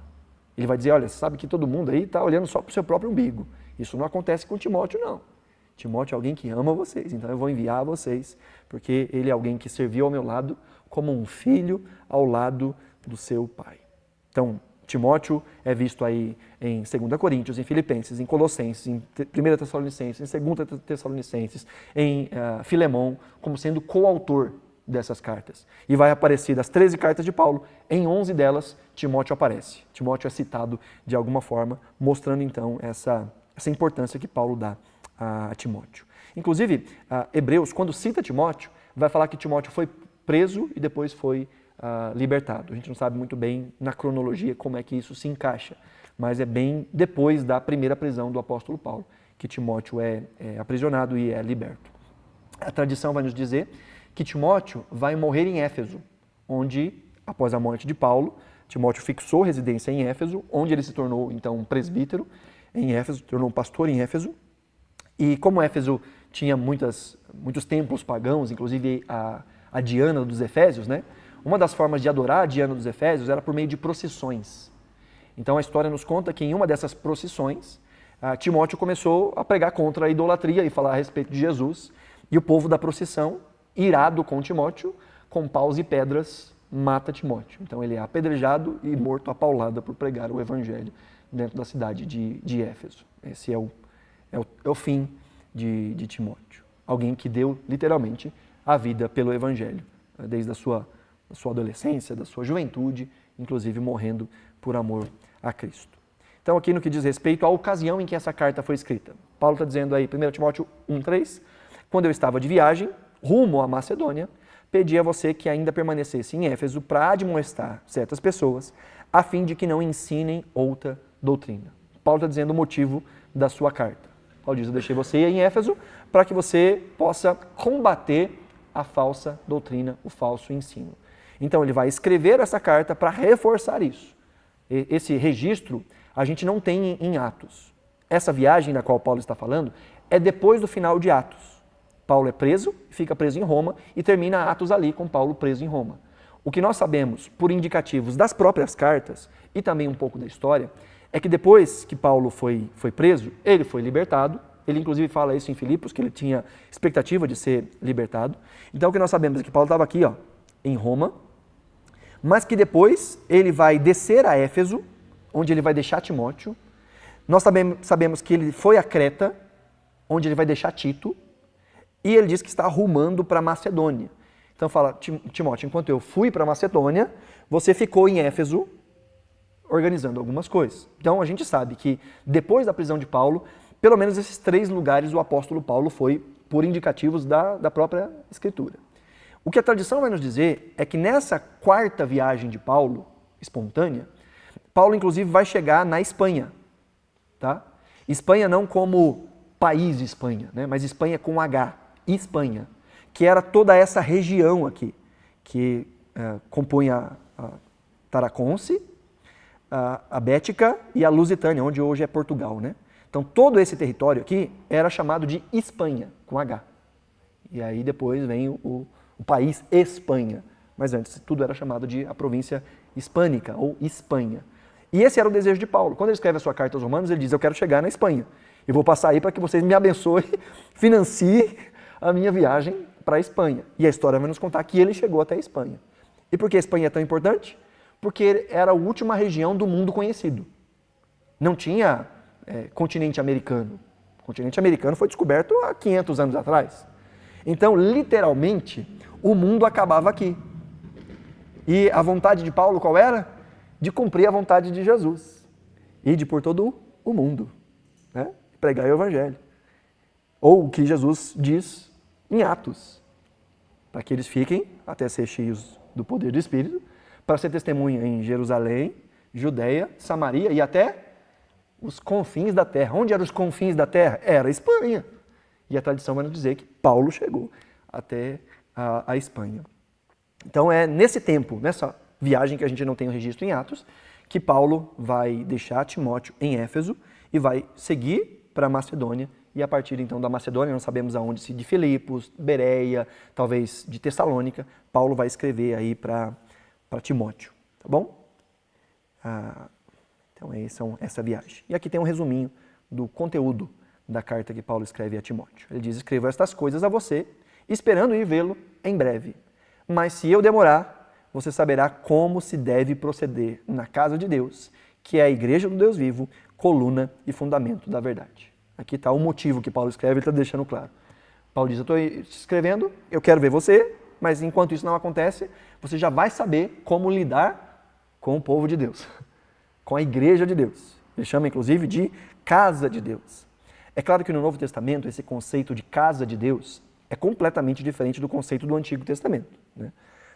Ele vai dizer, olha, você sabe que todo mundo aí está olhando só para o seu próprio umbigo. Isso não acontece com Timóteo, não. Timóteo é alguém que ama vocês, então eu vou enviar a vocês, porque ele é alguém que serviu ao meu lado como um filho ao lado do seu pai. Então, Timóteo é visto aí em 2 Coríntios, em Filipenses, em Colossenses, em 1 Tessalonicenses, em 2 Tessalonicenses, em Filemão, como sendo coautor dessas cartas. E vai aparecer das 13 cartas de Paulo, em 11 delas Timóteo aparece. Timóteo é citado de alguma forma, mostrando então essa importância que Paulo dá a Timóteo. Inclusive, Hebreus, quando cita Timóteo, vai falar que Timóteo foi preso e depois foi libertado. A gente não sabe muito bem na cronologia como é que isso se encaixa, mas é bem depois da primeira prisão do apóstolo Paulo que Timóteo é aprisionado e é liberto. A tradição vai nos dizer que Timóteo vai morrer em Éfeso, onde, após a morte de Paulo, Timóteo fixou residência em Éfeso, onde ele se tornou então um presbítero em Éfeso, tornou um pastor em Éfeso. E como Éfeso tinha muitos templos pagãos, inclusive a Diana dos Efésios, né? Uma das formas de adorar a Diana dos Efésios era por meio de procissões. Então a história nos conta que em uma dessas procissões, Timóteo começou a pregar contra a idolatria e falar a respeito de Jesus, e o povo da procissão, irado com Timóteo, com paus e pedras, mata Timóteo. Então ele é apedrejado e morto a paulada por pregar o evangelho dentro da cidade de Éfeso. Esse é o fim de Timóteo. Alguém que deu literalmente a vida pelo evangelho, desde a sua adolescência, da sua juventude, inclusive morrendo por amor a Cristo. Então aqui no que diz respeito à ocasião em que essa carta foi escrita. Paulo está dizendo aí, 1 Timóteo 1,3, quando eu estava de viagem, rumo à Macedônia, pedi a você que ainda permanecesse em Éfeso para admoestar certas pessoas, a fim de que não ensinem outra doutrina. Paulo está dizendo o motivo da sua carta. Paulo diz, eu deixei você em Éfeso para que você possa combater a falsa doutrina, o falso ensino. Então ele vai escrever essa carta para reforçar isso. Esse registro a gente não tem em Atos. Essa viagem da qual Paulo está falando é depois do final de Atos. Paulo é preso, fica preso em Roma e termina Atos ali com Paulo preso em Roma. O que nós sabemos por indicativos das próprias cartas e também um pouco da história é que depois que Paulo foi preso, ele foi libertado. Ele inclusive fala isso em Filipos, que ele tinha expectativa de ser libertado. Então o que nós sabemos é que Paulo estava aqui em Roma, mas que depois ele vai descer a Éfeso, onde ele vai deixar Timóteo. Nós sabemos que ele foi a Creta, onde ele vai deixar Tito, e ele diz que está rumando para Macedônia. Então fala, Timóteo, enquanto eu fui para Macedônia, você ficou em Éfeso organizando algumas coisas. Então a gente sabe que depois da prisão de Paulo, pelo menos esses 3 lugares o apóstolo Paulo foi por indicativos da própria Escritura. O que a tradição vai nos dizer é que nessa 4ª viagem de Paulo, espontânea, Paulo inclusive vai chegar na Espanha. Tá? Espanha não como país Espanha, né? Mas Espanha com H, Espanha, que era toda essa região aqui, que compõe a Taraconse, a Bética e a Lusitânia, onde hoje é Portugal, né? Então todo esse território aqui era chamado de Espanha, com H. E aí depois vem o país Espanha, mas antes tudo era chamado de a província hispânica ou Espanha. E esse era o desejo de Paulo. Quando ele escreve a sua carta aos Romanos, ele diz: eu quero chegar na Espanha. Eu vou passar aí para que vocês me abençoem, financiem a minha viagem para a Espanha. E a história vai nos contar que ele chegou até a Espanha. E por que a Espanha é tão importante? Porque era a última região do mundo conhecido. Não tinha continente americano. O continente americano foi descoberto há 500 anos atrás. Então, literalmente, o mundo acabava aqui. E a vontade de Paulo qual era? De cumprir a vontade de Jesus. E de por todo o mundo. Né? Pregar o Evangelho. Ou o que Jesus diz em Atos. Para que eles fiquem até ser cheios do poder do Espírito, para ser testemunha em Jerusalém, Judeia, Samaria e até os confins da terra. Onde eram os confins da terra? Era a Espanha. E a tradição vai nos dizer que Paulo chegou até a Espanha. Então é nesse tempo, nessa viagem que a gente não tem o registro em Atos, que Paulo vai deixar Timóteo em Éfeso e vai seguir para a Macedônia. E a partir então da Macedônia, não sabemos aonde, se de Filipos, Bereia, talvez de Tessalônica, Paulo vai escrever aí para Timóteo, tá bom? Então essa viagem. E aqui tem um resuminho do conteúdo da carta que Paulo escreve a Timóteo. Ele diz: escrevo estas coisas a você, esperando ir vê-lo em breve. Mas se eu demorar, você saberá como se deve proceder na casa de Deus, que é a igreja do Deus vivo, coluna e fundamento da verdade. Aqui está o motivo que Paulo escreve, ele está deixando claro. Paulo diz: eu estou escrevendo, eu quero ver você, mas enquanto isso não acontece, você já vai saber como lidar com o povo de Deus, com a igreja de Deus. Ele chama inclusive de casa de Deus. É claro que no Novo Testamento esse conceito de casa de Deus é completamente diferente do conceito do Antigo Testamento. Né?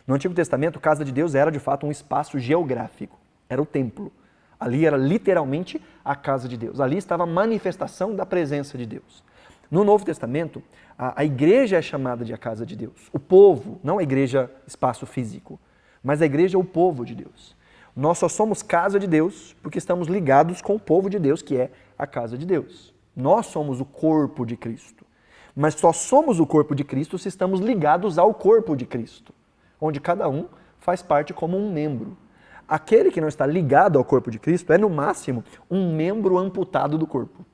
No Antigo Testamento, casa de Deus era de fato um espaço geográfico, era o templo. Ali era literalmente a casa de Deus. Ali estava a manifestação da presença de Deus. No Novo Testamento, a igreja é chamada de a casa de Deus. O povo, não a igreja espaço físico, mas a igreja é o povo de Deus. Nós só somos casa de Deus porque estamos ligados com o povo de Deus, que é a casa de Deus. Nós somos o corpo de Cristo. Mas só somos o corpo de Cristo se estamos ligados ao corpo de Cristo, onde cada um faz parte como um membro. Aquele que não está ligado ao corpo de Cristo é, no máximo, um membro amputado do corpo.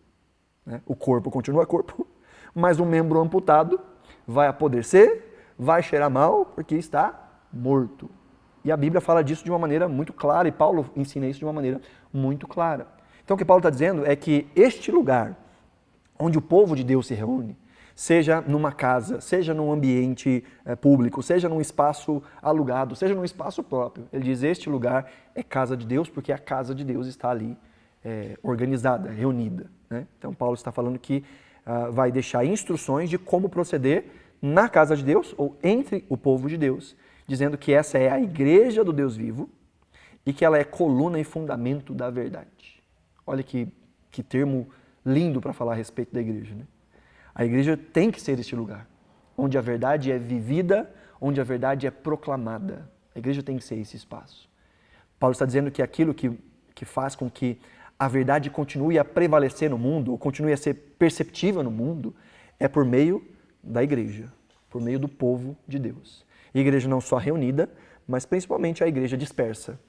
O corpo continua corpo, mas um membro amputado vai apodrecer, vai cheirar mal, porque está morto. E a Bíblia fala disso de uma maneira muito clara, e Paulo ensina isso de uma maneira muito clara. Então o que Paulo está dizendo é que este lugar, onde o povo de Deus se reúne, seja numa casa, seja num ambiente público, seja num espaço alugado, seja num espaço próprio. Ele diz: este lugar é casa de Deus, porque a casa de Deus está ali organizada, reunida. Né? Então Paulo está falando que vai deixar instruções de como proceder na casa de Deus, ou entre o povo de Deus, dizendo que essa é a igreja do Deus vivo e que ela é coluna e fundamento da verdade. Olha que termo lindo para falar a respeito da igreja, né? A igreja tem que ser este lugar, onde a verdade é vivida, onde a verdade é proclamada. A igreja tem que ser esse espaço. Paulo está dizendo que aquilo que faz com que a verdade continue a prevalecer no mundo, ou continue a ser perceptível no mundo, é por meio da igreja, por meio do povo de Deus. E a igreja não só reunida, mas principalmente a igreja dispersa.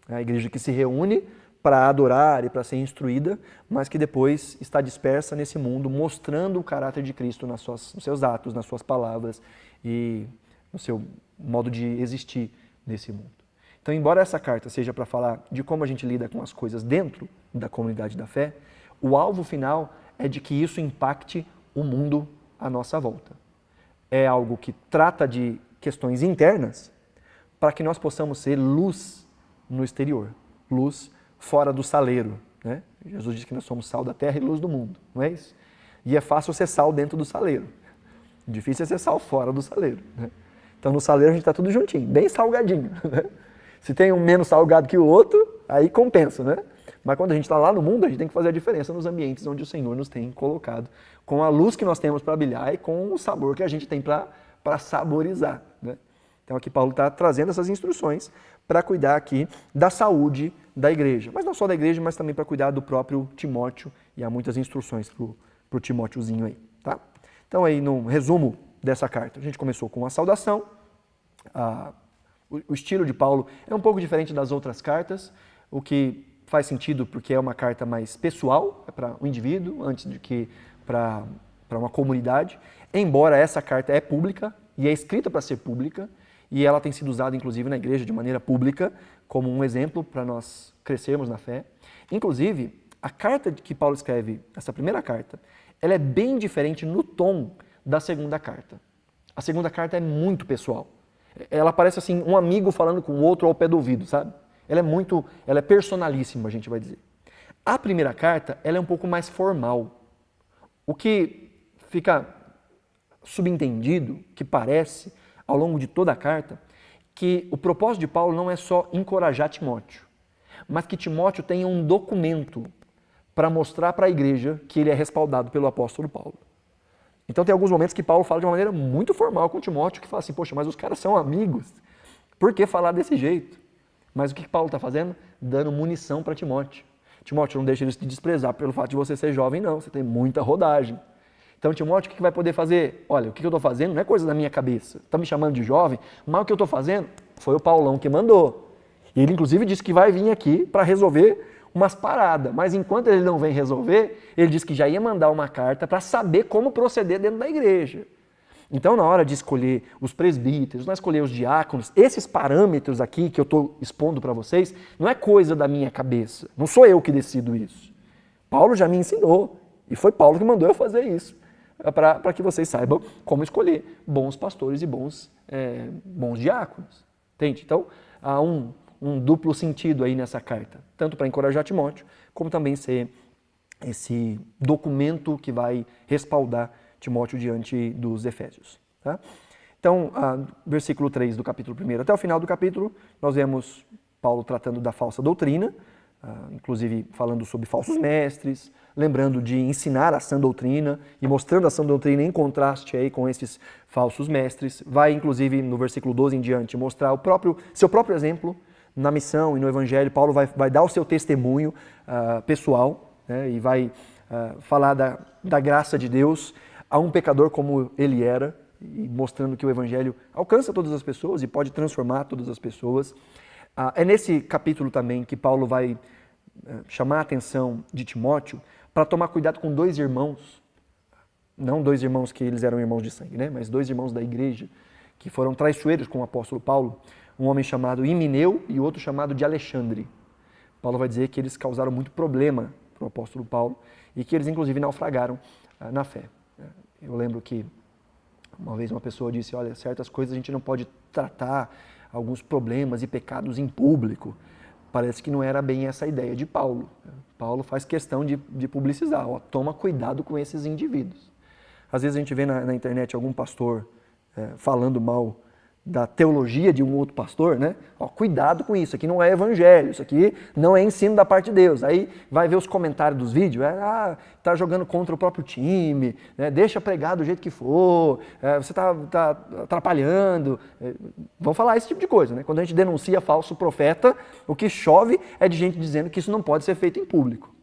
A igreja que se reúne para adorar e para ser instruída, mas que depois está dispersa nesse mundo, mostrando o caráter de Cristo nos seus atos, nas suas palavras e no seu modo de existir nesse mundo. Então, embora essa carta seja para falar de como a gente lida com as coisas dentro da comunidade da fé, o alvo final é de que isso impacte o mundo à nossa volta. É algo que trata de questões internas para que nós possamos ser luz no exterior, luz fora do saleiro. Né? Jesus disse que nós somos sal da terra e luz do mundo, não é isso? E é fácil ser sal dentro do saleiro. Difícil é ser sal fora do saleiro. Né? Então no saleiro a gente está tudo juntinho, bem salgadinho. Né? Se tem um menos salgado que o outro, aí compensa, né? Mas quando a gente está lá no mundo, a gente tem que fazer a diferença nos ambientes onde o Senhor nos tem colocado, com a luz que nós temos para brilhar e com o sabor que a gente tem para saborizar. Né? Então aqui Paulo está trazendo essas instruções para cuidar aqui da saúde da igreja. Mas não só da igreja, mas também para cuidar do próprio Timóteo, e há muitas instruções para o Timóteozinho aí. Tá? Então aí no resumo dessa carta, a gente começou com a saudação, O estilo de Paulo é um pouco diferente das outras cartas, o que faz sentido porque é uma carta mais pessoal, é para o indivíduo, antes do que para uma comunidade. Embora essa carta é pública e é escrita para ser pública, e ela tem sido usada inclusive na igreja de maneira pública, como um exemplo para nós crescermos na fé. Inclusive, a carta que Paulo escreve, essa primeira carta, ela é bem diferente no tom da segunda carta. A segunda carta é muito pessoal. Ela parece assim, um amigo falando com o outro ao pé do ouvido, sabe? Ela é personalíssima, a gente vai dizer. A primeira carta, ela é um pouco mais formal. O que fica subentendido, que parece, ao longo de toda a carta, que o propósito de Paulo não é só encorajar Timóteo, mas que Timóteo tenha um documento para mostrar para a igreja que ele é respaldado pelo apóstolo Paulo. Então tem alguns momentos que Paulo fala de uma maneira muito formal com Timóteo, que fala assim, poxa, mas os caras são amigos, por que falar desse jeito? Mas o que Paulo está fazendo? Dando munição para Timóteo. Timóteo, não deixa ele se desprezar pelo fato de você ser jovem, não, você tem muita rodagem. Então, Timóteo, o que vai poder fazer? Olha, o que eu estou fazendo não é coisa da minha cabeça. Está me chamando de jovem, mas o que eu estou fazendo foi o Paulão que mandou. E ele, inclusive, disse que vai vir aqui para resolver umas paradas. Mas enquanto ele não vem resolver, ele disse que já ia mandar uma carta para saber como proceder dentro da igreja. Então, na hora de escolher os presbíteros, na escolher os diáconos, esses parâmetros aqui que eu estou expondo para vocês, não é coisa da minha cabeça. Não sou eu que decido isso. Paulo já me ensinou. E foi Paulo que mandou eu fazer isso. Para que vocês saibam como escolher bons pastores e bons diáconos. Entende? Então, há um duplo sentido aí nessa carta, tanto para encorajar Timóteo, como também ser esse documento que vai respaldar Timóteo diante dos Efésios. Tá? Então, versículo 3 do capítulo 1 até o final do capítulo, nós vemos Paulo tratando da falsa doutrina, inclusive falando sobre falsos mestres, lembrando de ensinar a sã doutrina e mostrando a sã doutrina em contraste aí com esses falsos mestres. Vai, inclusive, no versículo 12 em diante, mostrar seu próprio exemplo na missão e no evangelho. Paulo vai dar o seu testemunho pessoal, né, e vai falar da graça de Deus a um pecador como ele era, e mostrando que o evangelho alcança todas as pessoas e pode transformar todas as pessoas. É nesse capítulo também que Paulo vai chamar a atenção de Timóteo para tomar cuidado com dois irmãos, não dois irmãos que eles eram irmãos de sangue, né? Mas dois irmãos da igreja que foram traiçoeiros com o apóstolo Paulo, um homem chamado Himeneu e outro chamado de Alexandre. Paulo vai dizer que eles causaram muito problema para o apóstolo Paulo e que eles inclusive naufragaram na fé. Eu lembro que uma vez uma pessoa disse, olha, certas coisas a gente não pode tratar, alguns problemas e pecados em público. Parece que não era bem essa a ideia de Paulo. Paulo faz questão de publicizar, toma cuidado com esses indivíduos. Às vezes a gente vê na internet algum pastor falando mal da teologia de um outro pastor, né? Cuidado com isso, aqui não é evangelho, isso aqui não é ensino da parte de Deus. Aí vai ver os comentários dos vídeos, tá jogando contra o próprio time, né? Deixa pregar do jeito que for, você tá atrapalhando. Vão falar esse tipo de coisa, né? Quando a gente denuncia falso profeta, o que chove é de gente dizendo que isso não pode ser feito em público.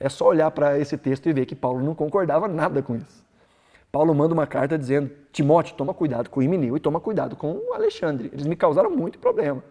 É só olhar para esse texto e ver que Paulo não concordava nada com isso. Paulo manda uma carta dizendo, Timóteo, toma cuidado com o Himeneu e toma cuidado com o Alexandre. Eles me causaram muito problema.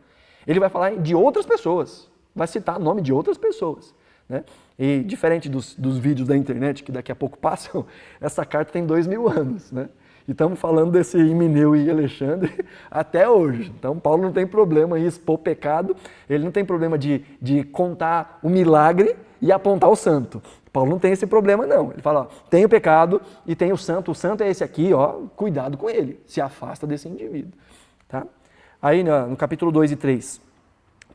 Ele vai falar de outras pessoas, vai citar o nome de outras pessoas. Né? E diferente dos vídeos da internet, que daqui a pouco passam, essa carta tem 2000 anos. Né? E estamos falando desse Himeneu e Alexandre até hoje. Então Paulo não tem problema em expor o pecado, ele não tem problema de contar o milagre e apontar o santo. Paulo não tem esse problema não, ele fala, tem o pecado e tem o santo é esse aqui, cuidado com ele, se afasta desse indivíduo. Tá? Aí no capítulo 2 e 3,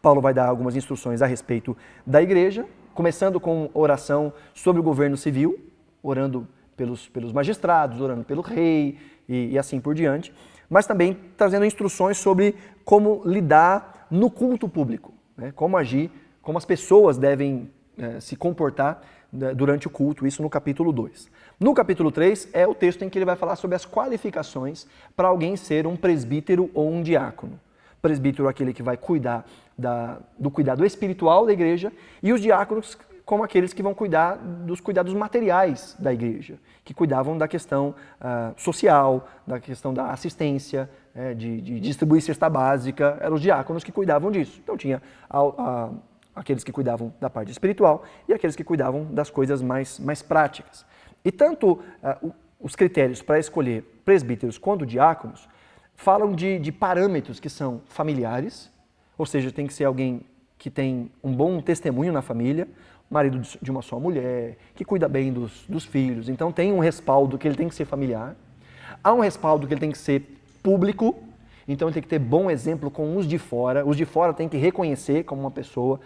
Paulo vai dar algumas instruções a respeito da igreja, começando com oração sobre o governo civil, orando pelos magistrados, orando pelo rei e assim por diante, mas também trazendo instruções sobre como lidar no culto público, né? Como agir, como as pessoas devem se comportar durante o culto, isso no capítulo 2. No capítulo 3 é o texto em que ele vai falar sobre as qualificações para alguém ser um presbítero ou um diácono. Presbítero é aquele que vai cuidar do cuidado espiritual da igreja e os diáconos como aqueles que vão cuidar dos cuidados materiais da igreja, que cuidavam da questão social, da questão da assistência, de distribuir cesta básica, eram os diáconos que cuidavam disso. Então tinha aqueles que cuidavam da parte espiritual e aqueles que cuidavam das coisas mais práticas. E tanto os critérios para escolher presbíteros quanto diáconos falam de parâmetros que são familiares, ou seja, tem que ser alguém que tem um bom testemunho na família, marido de uma só mulher, que cuida bem dos filhos, então tem um respaldo que ele tem que ser familiar. Há um respaldo que ele tem que ser público, então ele tem que ter bom exemplo com os de fora têm que reconhecer como uma pessoa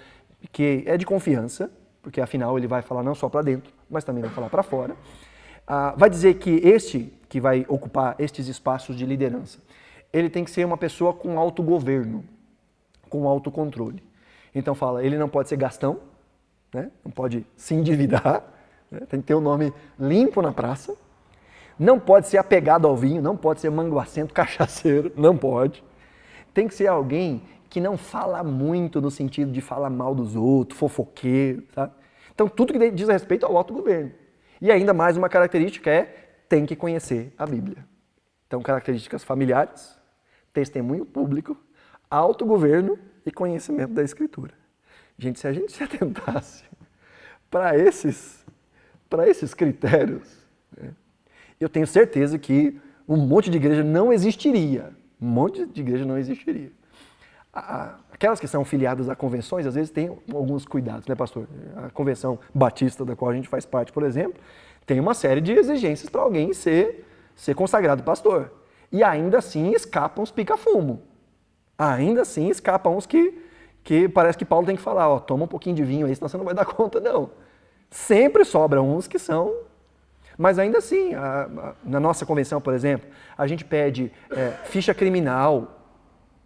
que é de confiança, porque afinal ele vai falar não só para dentro, mas também vai falar para fora. Vai dizer que este que vai ocupar estes espaços de liderança, ele tem que ser uma pessoa com autogoverno, com autocontrole. Então fala, ele não pode ser gastão, né? Não pode se endividar, né? Tem que ter o nome limpo na praça, não pode ser apegado ao vinho, não pode ser manguacento, cachaceiro, não pode. Tem que ser alguém que não fala muito no sentido de falar mal dos outros, fofoqueiro, sabe? Então tudo que diz respeito ao autogoverno. E ainda mais uma característica tem que conhecer a Bíblia. Então características familiares, testemunho público, autogoverno e conhecimento da Escritura. Gente, se a gente se atentasse para esses critérios, né, eu tenho certeza que um monte de igreja não existiria. Um monte de igreja não existiria. Aquelas que são filiadas a convenções, às vezes tem alguns cuidados, né, pastor? A convenção batista, da qual a gente faz parte, por exemplo, tem uma série de exigências para alguém ser consagrado pastor. E ainda assim escapam os pica-fumo. Ainda assim escapam os que parece que Paulo tem que falar, ó, toma um pouquinho de vinho aí, senão você não vai dar conta, não. Sempre sobram uns que são... Mas ainda assim, na nossa convenção, por exemplo, a gente pede ficha criminal,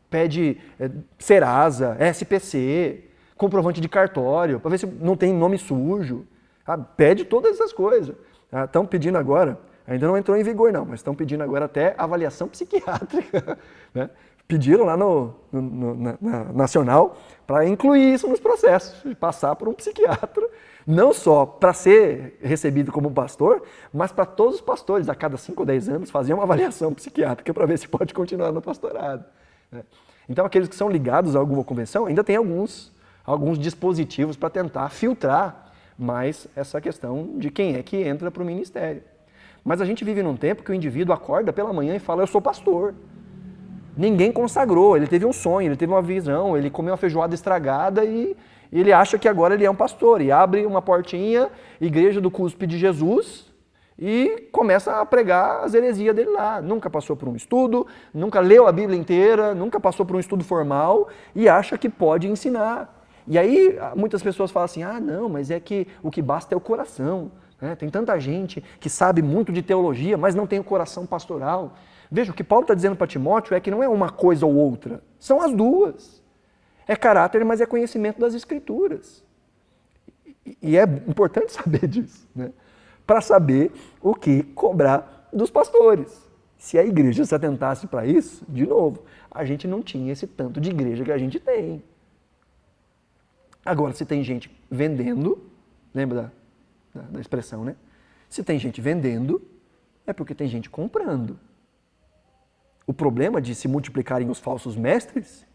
pede Serasa, SPC, comprovante de cartório, para ver se não tem nome sujo, sabe? Pede todas essas coisas. Estão pedindo agora, ainda não entrou em vigor não, mas estão pedindo agora até avaliação psiquiátrica, né? Pediram lá na Nacional para incluir isso nos processos, passar por um psiquiatra, não só para ser recebido como pastor, mas para todos os pastores, a cada 5 ou 10 anos, fazer uma avaliação psiquiátrica para ver se pode continuar no pastorado. Então, aqueles que são ligados a alguma convenção, ainda tem alguns dispositivos para tentar filtrar mais essa questão de quem é que entra para o ministério. Mas a gente vive num tempo que o indivíduo acorda pela manhã e fala, eu sou pastor. Ninguém consagrou, ele teve um sonho, ele teve uma visão, ele comeu uma feijoada estragada e ele acha que agora ele é um pastor. E abre uma portinha, Igreja do Cuspe de Jesus, e começa a pregar as heresias dele lá. Nunca passou por um estudo, nunca leu a Bíblia inteira, nunca passou por um estudo formal e acha que pode ensinar. E aí muitas pessoas falam assim, não, mas é que o que basta é o coração. Tem tanta gente que sabe muito de teologia, mas não tem o coração pastoral. Veja, o que Paulo está dizendo para Timóteo é que não é uma coisa ou outra, são as duas. É caráter, mas é conhecimento das Escrituras. E é importante saber disso, né? Para saber o que cobrar dos pastores. Se a igreja se atentasse para isso, de novo, a gente não tinha esse tanto de igreja que a gente tem. Agora, se tem gente vendendo, lembra da expressão, né? Se tem gente vendendo, é porque tem gente comprando. O problema de se multiplicarem os falsos mestres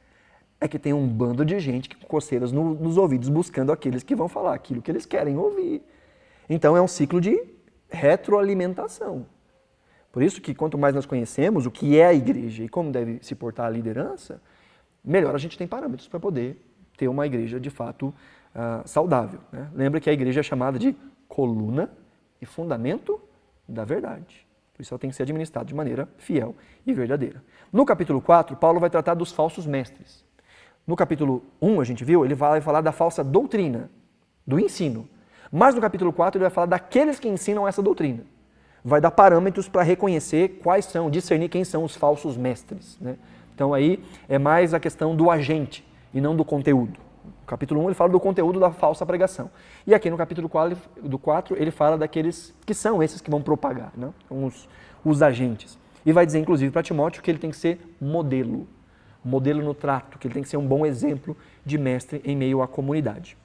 é que tem um bando de gente com coceiras nos ouvidos buscando aqueles que vão falar aquilo que eles querem ouvir. Então é um ciclo de retroalimentação. Por isso que quanto mais nós conhecemos o que é a igreja e como deve se portar a liderança, melhor a gente tem parâmetros para poder ter uma igreja de fato saudável, né? Lembra que a igreja é chamada de coluna e fundamento da verdade. Por isso ela tem que ser administrada de maneira fiel e verdadeira. No capítulo 4, Paulo vai tratar dos falsos mestres. No capítulo 1, a gente viu, ele vai falar da falsa doutrina, do ensino. Mas no capítulo 4 ele vai falar daqueles que ensinam essa doutrina. Vai dar parâmetros para reconhecer quais são, discernir quem são os falsos mestres, né? Então aí é mais a questão do agente e não do conteúdo. No capítulo 1 ele fala do conteúdo da falsa pregação. E aqui no capítulo 4 ele fala daqueles que são esses que vão propagar, né? Os agentes. E vai dizer inclusive para Timóteo que ele tem que ser modelo no trato, que ele tem que ser um bom exemplo de mestre em meio à comunidade.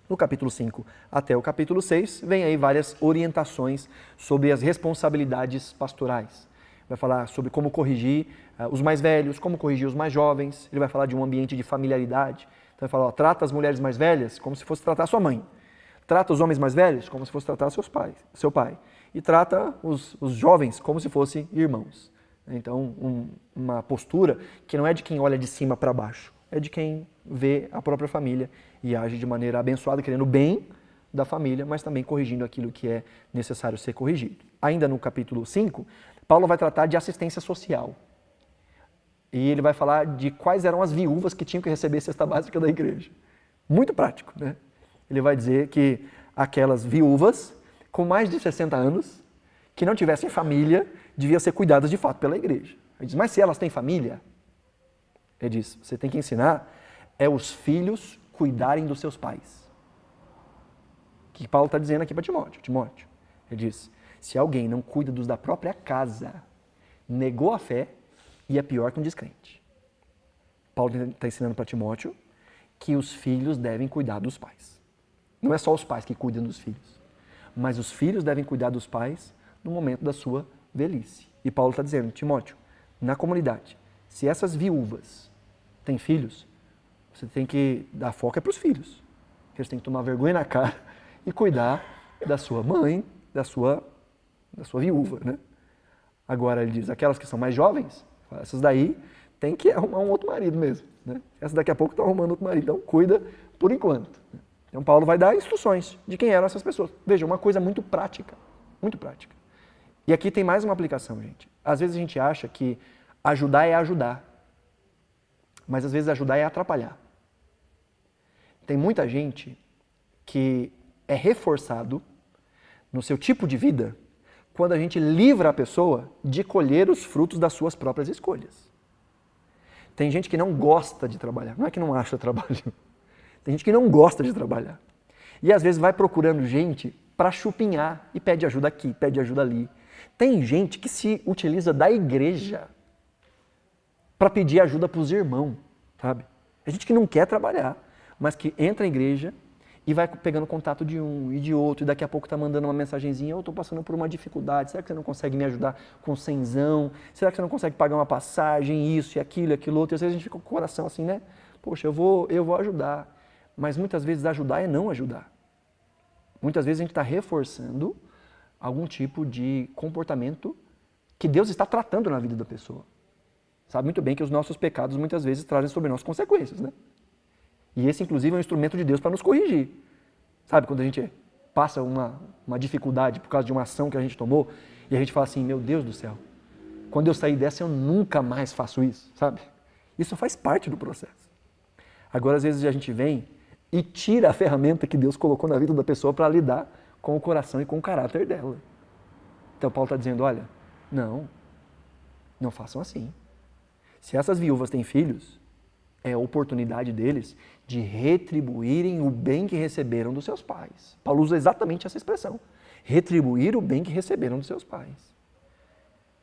No capítulo 5 até o capítulo 6, vem aí várias orientações sobre as responsabilidades pastorais. vai falar sobre como corrigir os mais velhos, como corrigir os mais jovens, ele vai falar de um ambiente de familiaridade. Então ele fala, ó, trata as mulheres mais velhas como se fosse tratar sua mãe. Trata os homens mais velhos como se fosse tratar seu pai. E trata os jovens como se fossem irmãos. Então, uma postura que não é de quem olha de cima para baixo, é de quem vê a própria família e age de maneira abençoada, querendo o bem da família, mas também corrigindo aquilo que é necessário ser corrigido. Ainda no capítulo 5, Paulo vai tratar de assistência social. E ele vai falar de quais eram as viúvas que tinham que receber cesta básica da igreja. Muito prático, né? Ele vai dizer que aquelas viúvas com mais de 60 anos, que não tivessem família, deviam ser cuidadas de fato pela igreja. Ele diz, mas se elas têm família, ele diz, você tem que ensinar os filhos cuidarem dos seus pais. O que Paulo está dizendo aqui para Timóteo? Timóteo, ele diz, se alguém não cuida dos da própria casa, negou a fé e é pior que um descrente. Paulo está ensinando para Timóteo que os filhos devem cuidar dos pais. Não é só os pais que cuidam dos filhos, mas os filhos devem cuidar dos pais no momento da sua velhice. E Paulo está dizendo, Timóteo, na comunidade, se essas viúvas têm filhos, você tem que dar foco para os filhos. Eles têm que tomar vergonha na cara e cuidar da sua mãe, da sua viúva, né? Agora ele diz, aquelas que são mais jovens, essas daí tem que arrumar um outro marido mesmo, né? Essas daqui a pouco estão arrumando outro marido, então cuida por enquanto. Então Paulo vai dar instruções de quem eram essas pessoas. Veja, uma coisa muito prática, muito prática. E aqui tem mais uma aplicação, gente. Às vezes a gente acha que ajudar é ajudar, mas às vezes ajudar é atrapalhar. Tem muita gente que é reforçado no seu tipo de vida quando a gente livra a pessoa de colher os frutos das suas próprias escolhas. Tem gente que não gosta de trabalhar, não é que não acha trabalho. Tem gente que não gosta de trabalhar. E às vezes vai procurando gente para chupinhar e pede ajuda aqui, pede ajuda ali. Tem gente que se utiliza da igreja para pedir ajuda para os irmãos, sabe? É gente que não quer trabalhar, mas que entra na igreja e vai pegando contato de um e de outro, e daqui a pouco está mandando uma mensagenzinha, eu estou passando por uma dificuldade, será que você não consegue me ajudar com cenzão? Será que você não consegue pagar uma passagem, isso e aquilo, outro? E às vezes a gente fica com o coração assim, né? Poxa, eu vou ajudar. Mas muitas vezes ajudar é não ajudar. Muitas vezes a gente está reforçando algum tipo de comportamento que Deus está tratando na vida da pessoa. Sabe muito bem que os nossos pecados muitas vezes trazem sobre nós consequências, né? E esse, inclusive, é um instrumento de Deus para nos corrigir. Sabe, quando a gente passa uma dificuldade por causa de uma ação que a gente tomou e a gente fala assim, meu Deus do céu, quando eu sair dessa eu nunca mais faço isso, sabe? Isso faz parte do processo. Agora, às vezes, a gente vem e tira a ferramenta que Deus colocou na vida da pessoa para lidar com o coração e com o caráter dela. Então, Paulo está dizendo, olha, não façam assim. Se essas viúvas têm filhos, é a oportunidade deles de retribuírem o bem que receberam dos seus pais. Paulo usa exatamente essa expressão, retribuir o bem que receberam dos seus pais.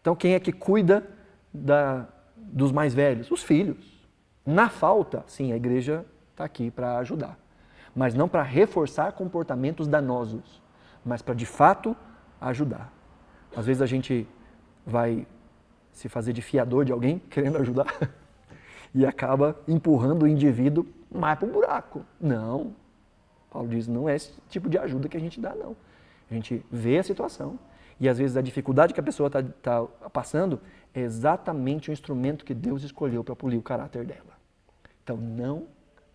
Então, quem é que cuida dos mais velhos? Os filhos. Na falta, sim, a igreja está aqui para ajudar, mas não para reforçar comportamentos danosos, mas para, de fato, ajudar. Às vezes a gente vai se fazer de fiador de alguém, querendo ajudar, e acaba empurrando o indivíduo mais para o buraco. Não, Paulo diz, não é esse tipo de ajuda que a gente dá, não. A gente vê a situação e às vezes a dificuldade que a pessoa está passando é exatamente o instrumento que Deus escolheu para polir o caráter dela. Então não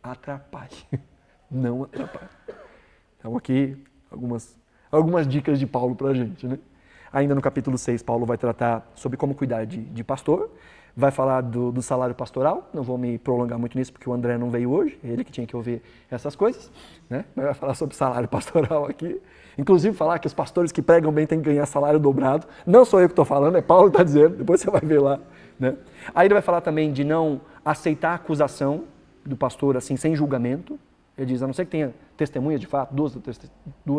atrapalhe, não atrapalhe. Então aqui algumas dicas de Paulo para a gente, né? Ainda no capítulo 6, Paulo vai tratar sobre como cuidar de pastor, vai falar do salário pastoral, não vou me prolongar muito nisso porque o André não veio hoje, ele que tinha que ouvir essas coisas, né? Mas vai falar sobre salário pastoral aqui, inclusive falar que os pastores que pregam bem têm que ganhar salário dobrado, não sou eu que estou falando, é Paulo que está dizendo, depois você vai ver lá, né? Aí ele vai falar também de não aceitar a acusação do pastor assim, sem julgamento, ele diz, a não ser que tenha testemunha de fato, duas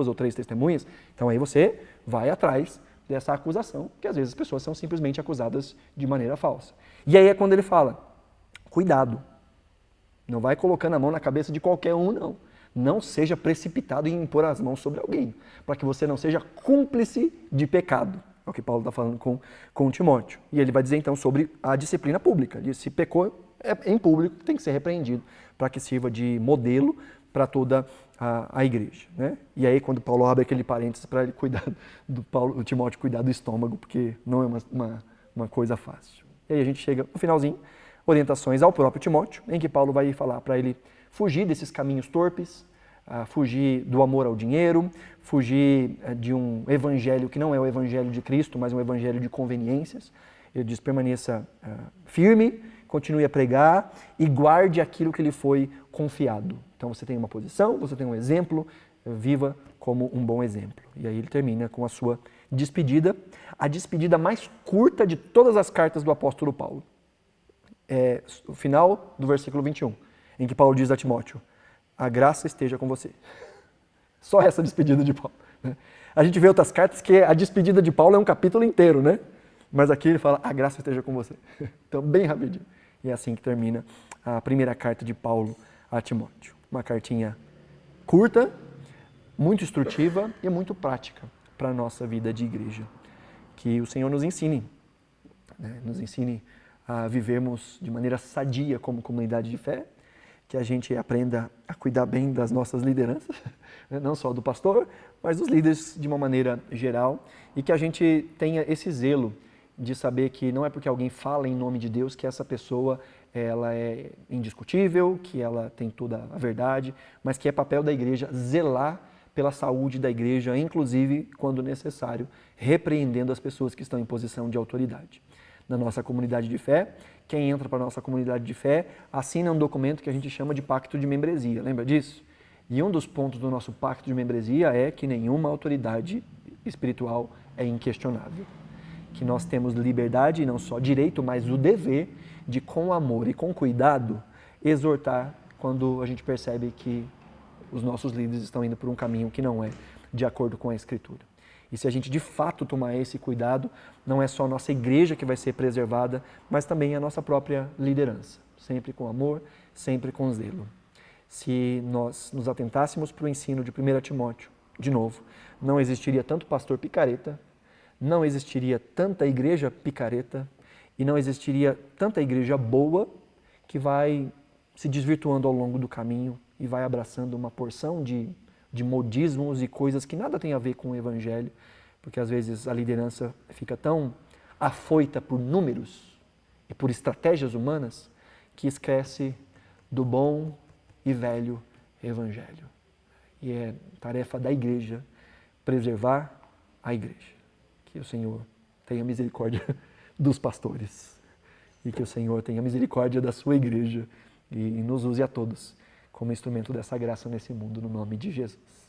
ou três testemunhas, então aí você vai atrás dessa acusação, que às vezes as pessoas são simplesmente acusadas de maneira falsa. E aí é quando ele fala, cuidado, não vai colocando a mão na cabeça de qualquer um, não. Não seja precipitado em impor as mãos sobre alguém, para que você não seja cúmplice de pecado, É o que Paulo está falando com Timóteo. E ele vai dizer então sobre a disciplina pública. Ele disse, se pecou em público, tem que ser repreendido para que sirva de modelo para toda a igreja, né? E aí quando Paulo abre aquele parênteses para ele cuidar o Timóteo cuidar do estômago, porque não é uma coisa fácil. E aí a gente chega no finalzinho, orientações ao próprio Timóteo, em que Paulo vai falar para ele fugir desses caminhos torpes, fugir do amor ao dinheiro, fugir de um evangelho que não é o evangelho de Cristo, mas um evangelho de conveniências. Ele diz, permaneça firme, continue a pregar e guarde aquilo que lhe foi confiado. Então você tem uma posição, você tem um exemplo, viva como um bom exemplo. E aí ele termina com a sua despedida, a despedida mais curta de todas as cartas do apóstolo Paulo. É o final do versículo 21, em que Paulo diz a Timóteo, a graça esteja com você. Só essa despedida de Paulo. Né? A gente vê outras cartas que a despedida de Paulo é um capítulo inteiro, né? Mas aqui ele fala, a graça esteja com você. Então, bem rapidinho. E é assim que termina a primeira carta de Paulo a Timóteo. Uma cartinha curta, muito instrutiva e muito prática para a nossa vida de igreja. Que o Senhor nos ensine, né? Nos ensine a vivermos de maneira sadia como comunidade de fé, que a gente aprenda a cuidar bem das nossas lideranças, né? Não só do pastor, mas dos líderes de uma maneira geral, e que a gente tenha esse zelo de saber que não é porque alguém fala em nome de Deus que essa pessoa ela é indiscutível, que ela tem toda a verdade, mas que é papel da igreja zelar pela saúde da igreja, inclusive, quando necessário, repreendendo as pessoas que estão em posição de autoridade. Na nossa comunidade de fé, quem entra para a nossa comunidade de fé assina um documento que a gente chama de pacto de membresia, lembra disso? E um dos pontos do nosso pacto de membresia é que nenhuma autoridade espiritual é inquestionável. Que nós temos liberdade, e não só direito, mas o dever de, com amor e com cuidado, exortar quando a gente percebe que os nossos líderes estão indo por um caminho que não é de acordo com a Escritura. E se a gente de fato tomar esse cuidado, não é só a nossa igreja que vai ser preservada, mas também a nossa própria liderança, sempre com amor, sempre com zelo. Se nós nos atentássemos para o ensino de 1 Timóteo, de novo, não existiria tanto pastor picareta, não existiria tanta igreja picareta e não existiria tanta igreja boa que vai se desvirtuando ao longo do caminho e vai abraçando uma porção de modismos e coisas que nada tem a ver com o evangelho, porque às vezes a liderança fica tão afoita por números e por estratégias humanas que esquece do bom e velho evangelho. E é tarefa da igreja preservar a igreja. Que o Senhor tenha misericórdia dos pastores e que o Senhor tenha misericórdia da sua igreja e nos use a todos como instrumento dessa graça nesse mundo, no nome de Jesus.